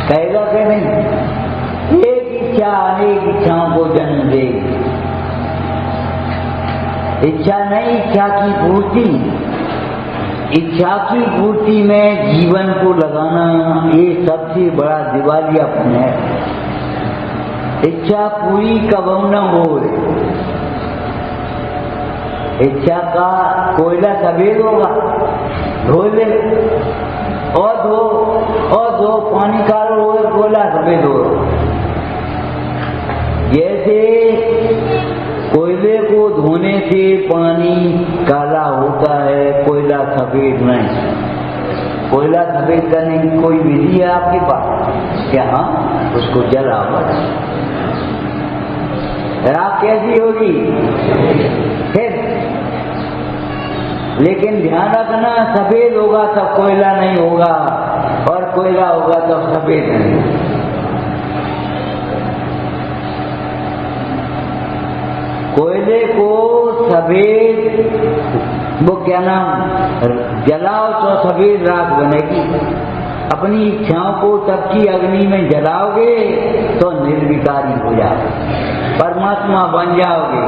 कहेगा कि नहीं? एक इच्छा अनेक इच्छाओं को जन्म देगी। इच्छा नहीं, इच्छा की पूर्ति। इच्छा की पूर्ति में जीवन को लगाना, ये सबसे बड़ा दिवालियापन है। इच्छा पूरी कब न हो। इच्छा का कोयला सफेद होगा, धो ले और दो पानी कालो हो, कोयला सफेद हो। जैसे कोयले को धोने से पानी काला होता है, कोयला सफेद नहीं। कोयला सफेद करने की कोई विधि है आपके पास क्या? हाँ, उसको जलाओ। राख कैसी होगी फिर? लेकिन ध्यान रखना, सफेद होगा तब कोयला नहीं होगा, और कोयला होगा तब सफेद नहीं। कोयले को सफेद, वो क्या नाम, जलाओ तो सफेद राख बनेगी। अपनी इच्छाओं को तब की अग्नि में जलाओगे तो निर्विकारी हो जाओगे, परमात्मा बन जाओगे।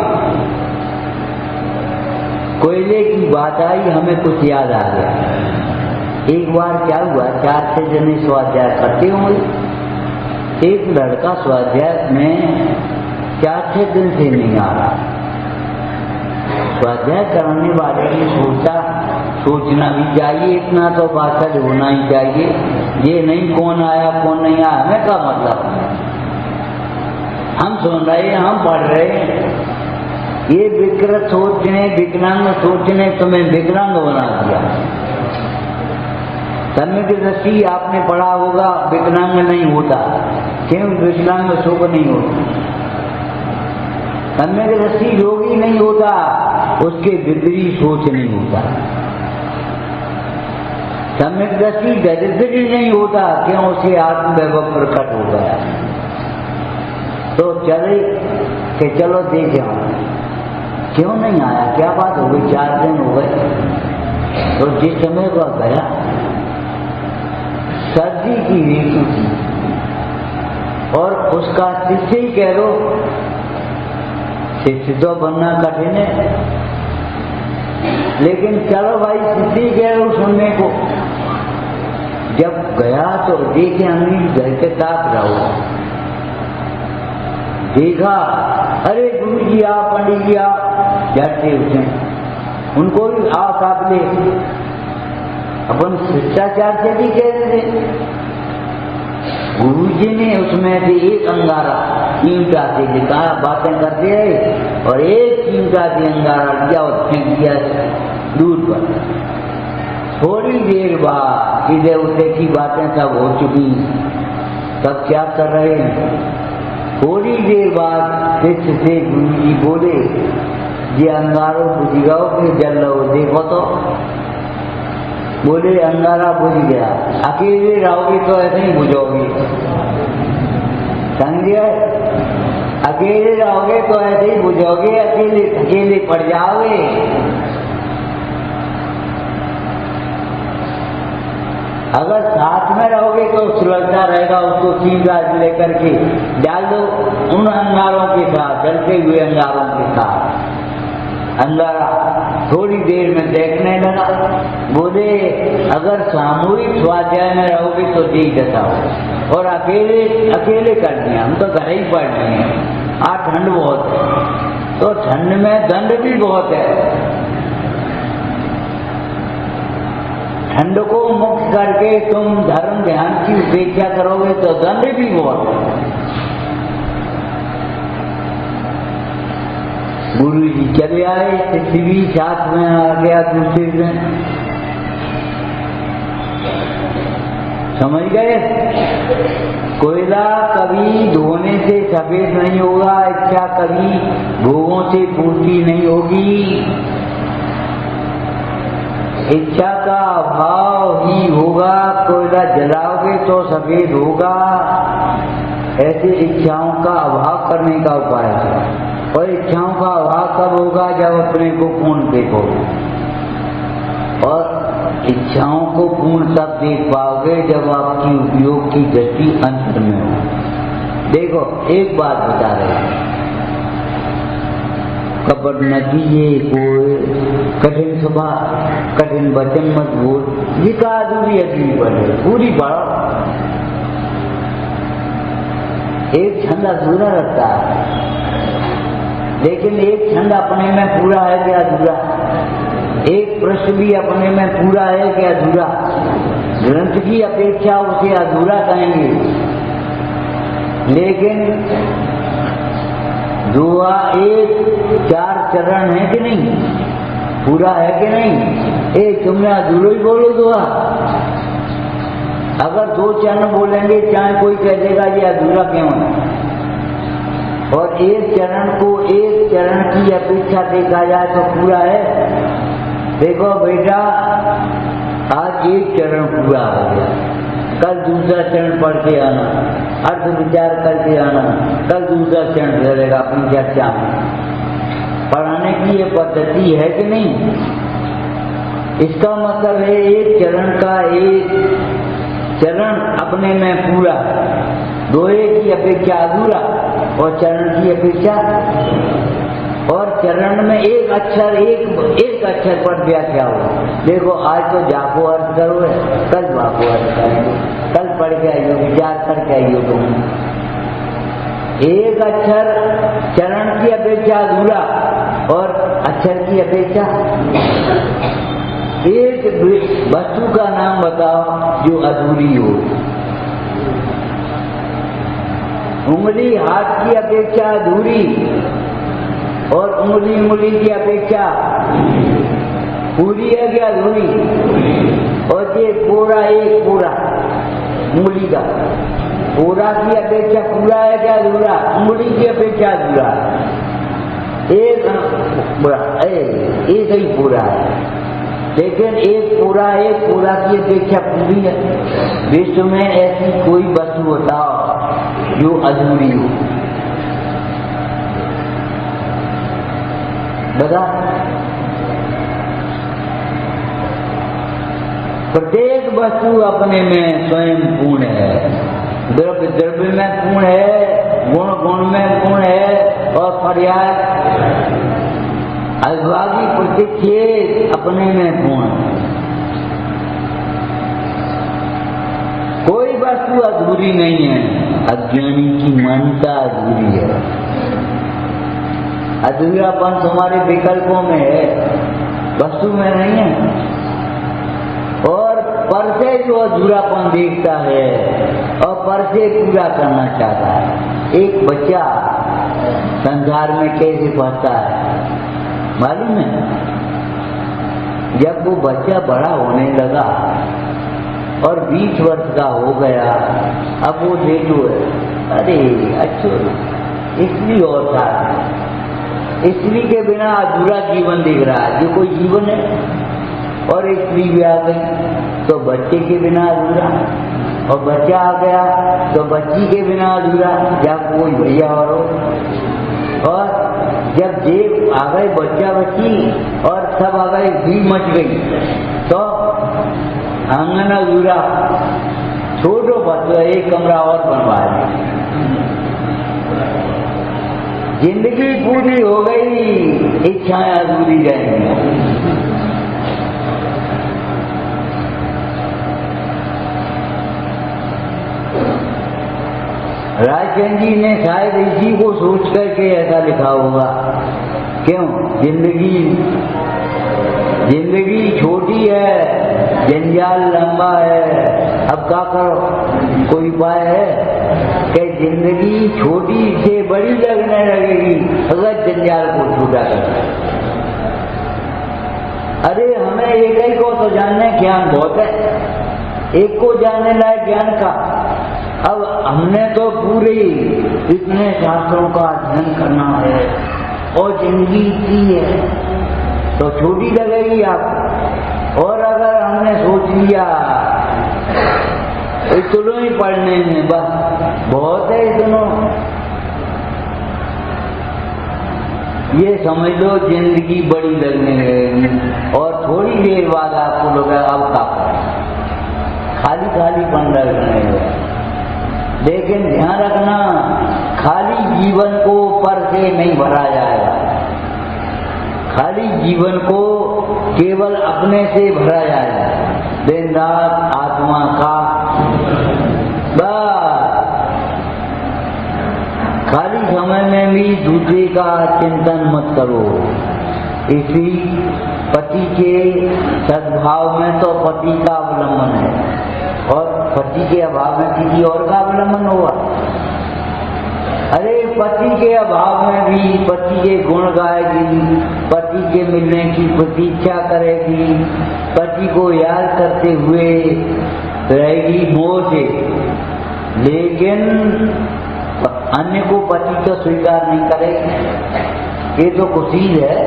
कोयले की बात आई, हमें कुछ याद आ गया। एक बार क्या हुआ, 4-6 जने स्वाध्याय करते होंगे। एक लड़का स्वाध्याय में 4-6 दिन से नहीं आ रहा। स्वाध्याय कराने वाले ने सोचना भी चाहिए, इतना तो बात होना ही चाहिए। ये नहीं कौन आया कौन नहीं आया, हमें क्या मतलब? हम सुन रहे, हम पढ़ रहे। ये विकृत सोचने, विकलांग सोचने तुम्हें विकलांग बना दिया। सम्यक दृष्टि आपने पढ़ा होगा, विकलांग नहीं होता। क्यों विकलांग सुख नहीं होता? सम्यक दृष्टि योगी नहीं होता, उसके विपरीत सोच नहीं होता। सम्यक दृष्टि दरिद्री नहीं होता, क्यों उसे आत्मवैभव प्रकट हो गया। तो चले कि चलो देख आओ, क्यों नहीं आया, क्या बात हो गई? 4 दिन हो गए। तो जिस समय वह गया, सर्दी की ऋतु थी, और उसका शिष्य ही कह लो, शिष्य तो बनना कठिन है, लेकिन चलो भाई शिष्य ही कह लो सुनने को। जब गया तो देखे अमीर घर के ताक रहो, देखा, अरे गुरु जी आप, पंडित जी आप, जाते उठे, उनको भी आओ काबले। अपन शिष्टाचार से भी कह रहे थे। गुरु जी ने उसमें से एक अंगारा चिमटा से लिखा, बातें करते रहे, और एक चिमटा से अंगारा लिया और फेंक दिया दूर पर। थोड़ी देर बाद इधर उधर की बातें सब हो चुकी। तब क्या कर रहे हैं? थोड़ी देर बाद फिर से गुरु जी बोले, ये अंगारो बुझ गओ कि जल लो, देखो तो। बोले अंगारा बुझ गया। अकेले रहोगे तो ऐसे ही बुझोगे, समझे? अकेले रहोगे तो ऐसे ही बुझोगे, अकेले अकेले पड़ जाओगे। अगर साथ में रहोगे तो सुलझता रहेगा, उसको सीधा लेकर के डाल दो उन अंगारों के साथ, जलते हुए अंगारों के साथ। अंगारा थोड़ी देर में देखने लगा। बोले अगर सामूहिक स्वाध्याय में रहोगे तो ठीक बताओ, और अकेले अकेले कर दिया, हम तो घर ही पढ़ रहे हैं। आज ठंड बहुत है, तो ठंड में दंड भी बहुत है। ठंड को मुक्त करके तुम धर्म ध्यान की उपेक्षा करोगे तो दंड भी बहुत है। गुरु जी चले आए, शिष्य भी साथ में आ गया दूसरे दिन। समझ गए? कोयला कभी धोने से सफेद नहीं होगा, इच्छा कभी भोगों से पूर्ति नहीं होगी। इच्छा का अभाव ही होगा, कोयला जलाओगे तो सफेद होगा। ऐसे इच्छाओं का अभाव करने का उपाय है। और इच्छाओं का अभाव कब होगा? जब अपने को पूर्ण देखो, और इच्छाओं को पूर्ण तब देख पाओगे जब आपकी उपयोग की गति अंत में हो। देखो एक बात बता रहे हैं, कपट न कीजिए कोई कठिन सभा, कठिन वचन मत बोल। ये का अधूरी अधूरी पढ़े, पूरी पढ़ो। एक छंद अधूरा रखता है, लेकिन एक छंद अपने में पूरा है क्या अधूरा? एक प्रश्न भी अपने में पूरा है क्या अधूरा? ग्रंथ की अपेक्षा उसे अधूरा कहेंगे। लेकिन दुआ एक 4 चरण है कि नहीं? पूरा है कि नहीं? एक तुमने अधूरा ही बोलो दुआ। अगर 2 चरण बोलेंगे, चाहे कोई कह देगा ये अधूरा क्यों है। और एक चरण को एक चरण की अपेक्षा देखा जाए तो पूरा है। देखो बेटा, आज एक चरण पूरा हो गया, कल दूसरा चरण पढ़ के आना, अर्थ विचार करके आना, कल दूसरा चरण चलेगा अपनी चर्चा में। पढ़ाने की ये पद्धति है कि नहीं? इसका मतलब है एक चरण का एक चरण अपने में पूरा, दोहे की अपेक्षा अधूरा और चरण की अपेक्षा। और चरण में एक अक्षर पर व्याख्या हो। देखो आज तो जाको अर्थ करो, कल बाको अर्थ करेंगे, कल पढ़ के आइयो, विचार करके आइयो। तुम एक अक्षर चरण की अपेक्षा अधूरा और अक्षर की अपेक्षा। एक वस्तु का नाम बताओ जो अधूरी हो। उंगली हाथ की अपेक्षा अधूरी और उंगली की अपेक्षा पूरी है क्या अधूरी? और ये पूरा एक पूरा उंगली का पूरा की अपेक्षा पूरा है क्या अधूरा? उंगली की अपेक्षा अधूरा। एक ही पूरा है, लेकिन एक पूरा की अपेक्षा पूरी है। विश्व में ऐसी कोई वस्तु बताओ जो अधूरी हो, बता। प्रत्येक वस्तु अपने में स्वयं पूर्ण है, द्रव्य द्रव्य में पूर्ण है, गुण गुण में पूर्ण है, और पर्याय अविभागी प्रतिच्छेद अपने में पूर्ण है। कोई वस्तु अधूरी नहीं है। अज्ञानी की मान्यता अधूरी है। अधूरापन तुम्हारे विकल्पों में है, वस्तु में नहीं है। और पर से जो अधूरापन देखता है और पर से पूरा करना चाहता है। एक बच्चा संसार में कैसे पढ़ता है मालूम है? जब वो बच्चा बड़ा होने लगा और 20 वर्ष का हो गया, अब वो लेटू है, अरे अच्छो स्त्री और साथ, स्त्री के बिना अधूरा जीवन दिख रहा है। जो कोई जीवन है और स्त्री भी आ गई तो बच्चे के बिना अधूरा, और बच्चा आ गया तो बच्ची के बिना अधूरा, जब कोई भैया और हो। और जब देव आ गए बच्चा बच्ची और सब आ गए, भीड़ मच गई तो आंगन अधूरा। छोटो बच्चों एक कमरा और बनवा दिया, जिंदगी पूरी हो गई, इच्छाएं अधूरी रहेंगी। राजचंद्र जी ने शायद इसी को सोच करके ऐसा लिखा होगा। क्यों? जिंदगी छोटी है, जंजाल लंबा है। अब क्या करो? कोई उपाय है कि जिंदगी छोटी से बड़ी लगने लगेगी अगर जंजाल को छोटा कर। अरे हमें एक ही को तो जानने ज्ञान बहुत है, एक को जानने लायक ज्ञान का। अब हमने तो पूरे इतने शास्त्रों का अध्ययन करना है और जिंदगी की है तो छोटी लगेगी आप। और अगर हमने सोच लिया इतनों ही पढ़ने में बस बहुत है, इतनों ये समझ लो जिंदगी बड़ी लगने लगेगी और थोड़ी देर बाद आपको लोग अब का खाली खाली पन लगने लगेगा। लेकिन ध्यान रखना, खाली जीवन को पर से नहीं भरा जाएगा, खाली जीवन को केवल अपने से भरा जाएगा। दिन रात आत्मा का बस, खाली समय में भी दूसरे का चिंतन मत करो। इसी पति के सद्भाव में तो पति का अवलंबन है और पति के अभाव में किसी और का अवलंबन होगा। अरे पति के अभाव में भी पति के गुण गाएगी, पति के मिलने की प्रतीक्षा करेगी, पति को याद करते हुए रहेगी मोह से। लेकिन अन्य को पति तो स्वीकार नहीं करेगी। ये तो कुशील है।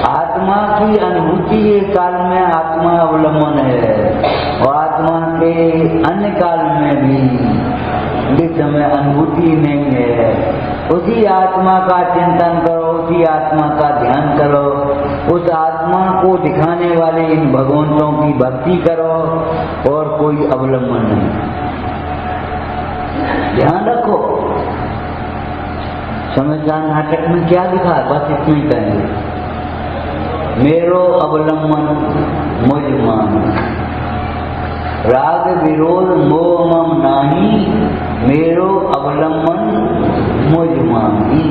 आत्मा की अनुभूति के काल में आत्मा अवलंबन है और आत्मा के अन्य काल में भी जिस समय अनुभूति नहीं है, उसी आत्मा का चिंतन करो, उसी आत्मा का ध्यान करो, उस आत्मा को दिखाने वाले इन भगवंतों की भक्ति करो और कोई अवलंबन नहीं। ध्यान रखो, समझदार नाटक में क्या दिखा, बस इतना ही कहेंगे। मेरो अवलंबन मुझ मान, राग विरोध मोह मम नाही, मेरो अवलंबन मुझ मानी।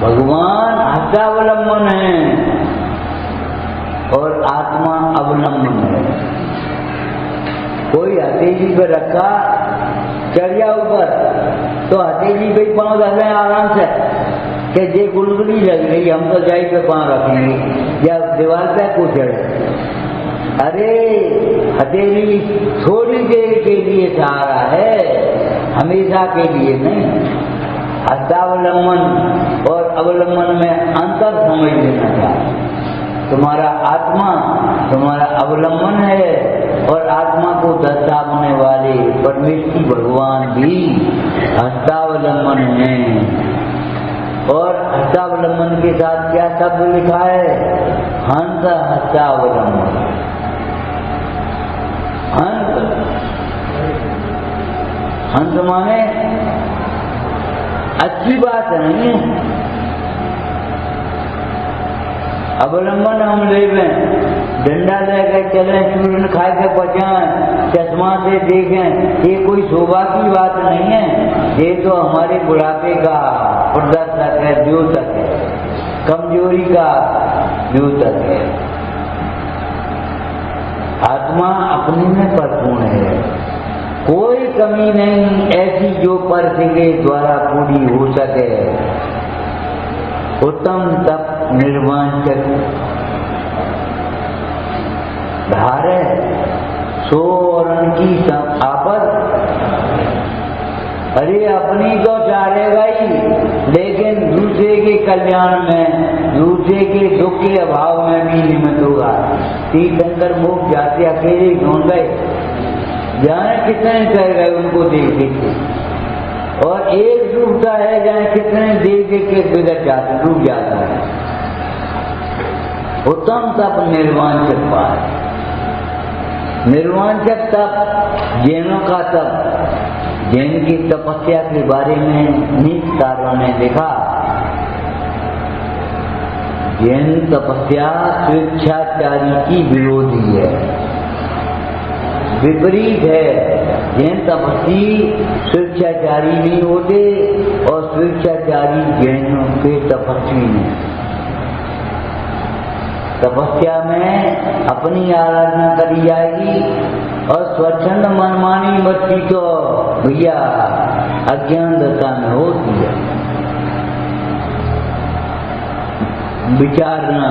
भगवान हस्तावलंबन है और आत्मा अवलंबन है। कोई हथेली पे रखा, चढ़ जा ऊपर तो हथेली पे पाँव रख आराम से कि जे गुलगुली लग रही, हम तो जाई पे पाँव रखेंगे या दीवार पे को चढ़े। अरे हथेली थोड़ी देर के लिए सहारा है, हमेशा के लिए नहीं। हस्तावलंबन और अवलंबन में अंतर समझ लेना चाहिए। तुम्हारा आत्मा तुम्हारा अवलंबन है और आत्मा को दर्शाने वाले परमेश्वर भगवान भी हस्तावलंबन है। और हस्तावलंबन के साथ क्या शब्द लिखा है? हंस हस्तावलंबन। हंस माने अच्छी बात नहीं है। अवलंबन हम ले लें, डंडा लेकर चलें, चूरन खा के पचाएं, चश्मा से देखें, ये कोई शोभा की बात नहीं है। ये तो हमारे बुढ़ापे का प्रदर्शक है, द्योतक है, कमजोरी का द्योतक है। आत्मा अपने में परिपूर्ण है, कोई कमी नहीं ऐसी जो पर के द्वारा पूरी हो सके। उत्तम तप निर्वांचक धारे सोरण की आपद अरे अपनी तो चाहेगा ही, लेकिन दूसरे के कल्याण में, दूसरे के दुख के अभाव में भी निमित्त होगा। तीर्थंकर मुख जाते अकेले ढूंढ गए, जाने कितने कर गए उनको देख देख के, और एक डूबता है जाने कितने देख देख के बिगड़ जाते, डूब जाता है। उत्तम तप निर्वांचक पाए, निर्वांचक तप जैनों का तप, जैन की तपस्या के बारे में नीतिकारों ने लिखा। जैन तपस्या स्वेच्छाचारी की विरोधी है, विपरीत है। जैन तपस्वी स्वेच्छाचारी नहीं होते और स्वेच्छाचारी जैनों के तपस्वी नहीं। तपस्या में अपनी आराधना करी जाएगी और स्वच्छंद मनमानी बच्ची तो भैया अज्ञान दशा में होती है। विचारना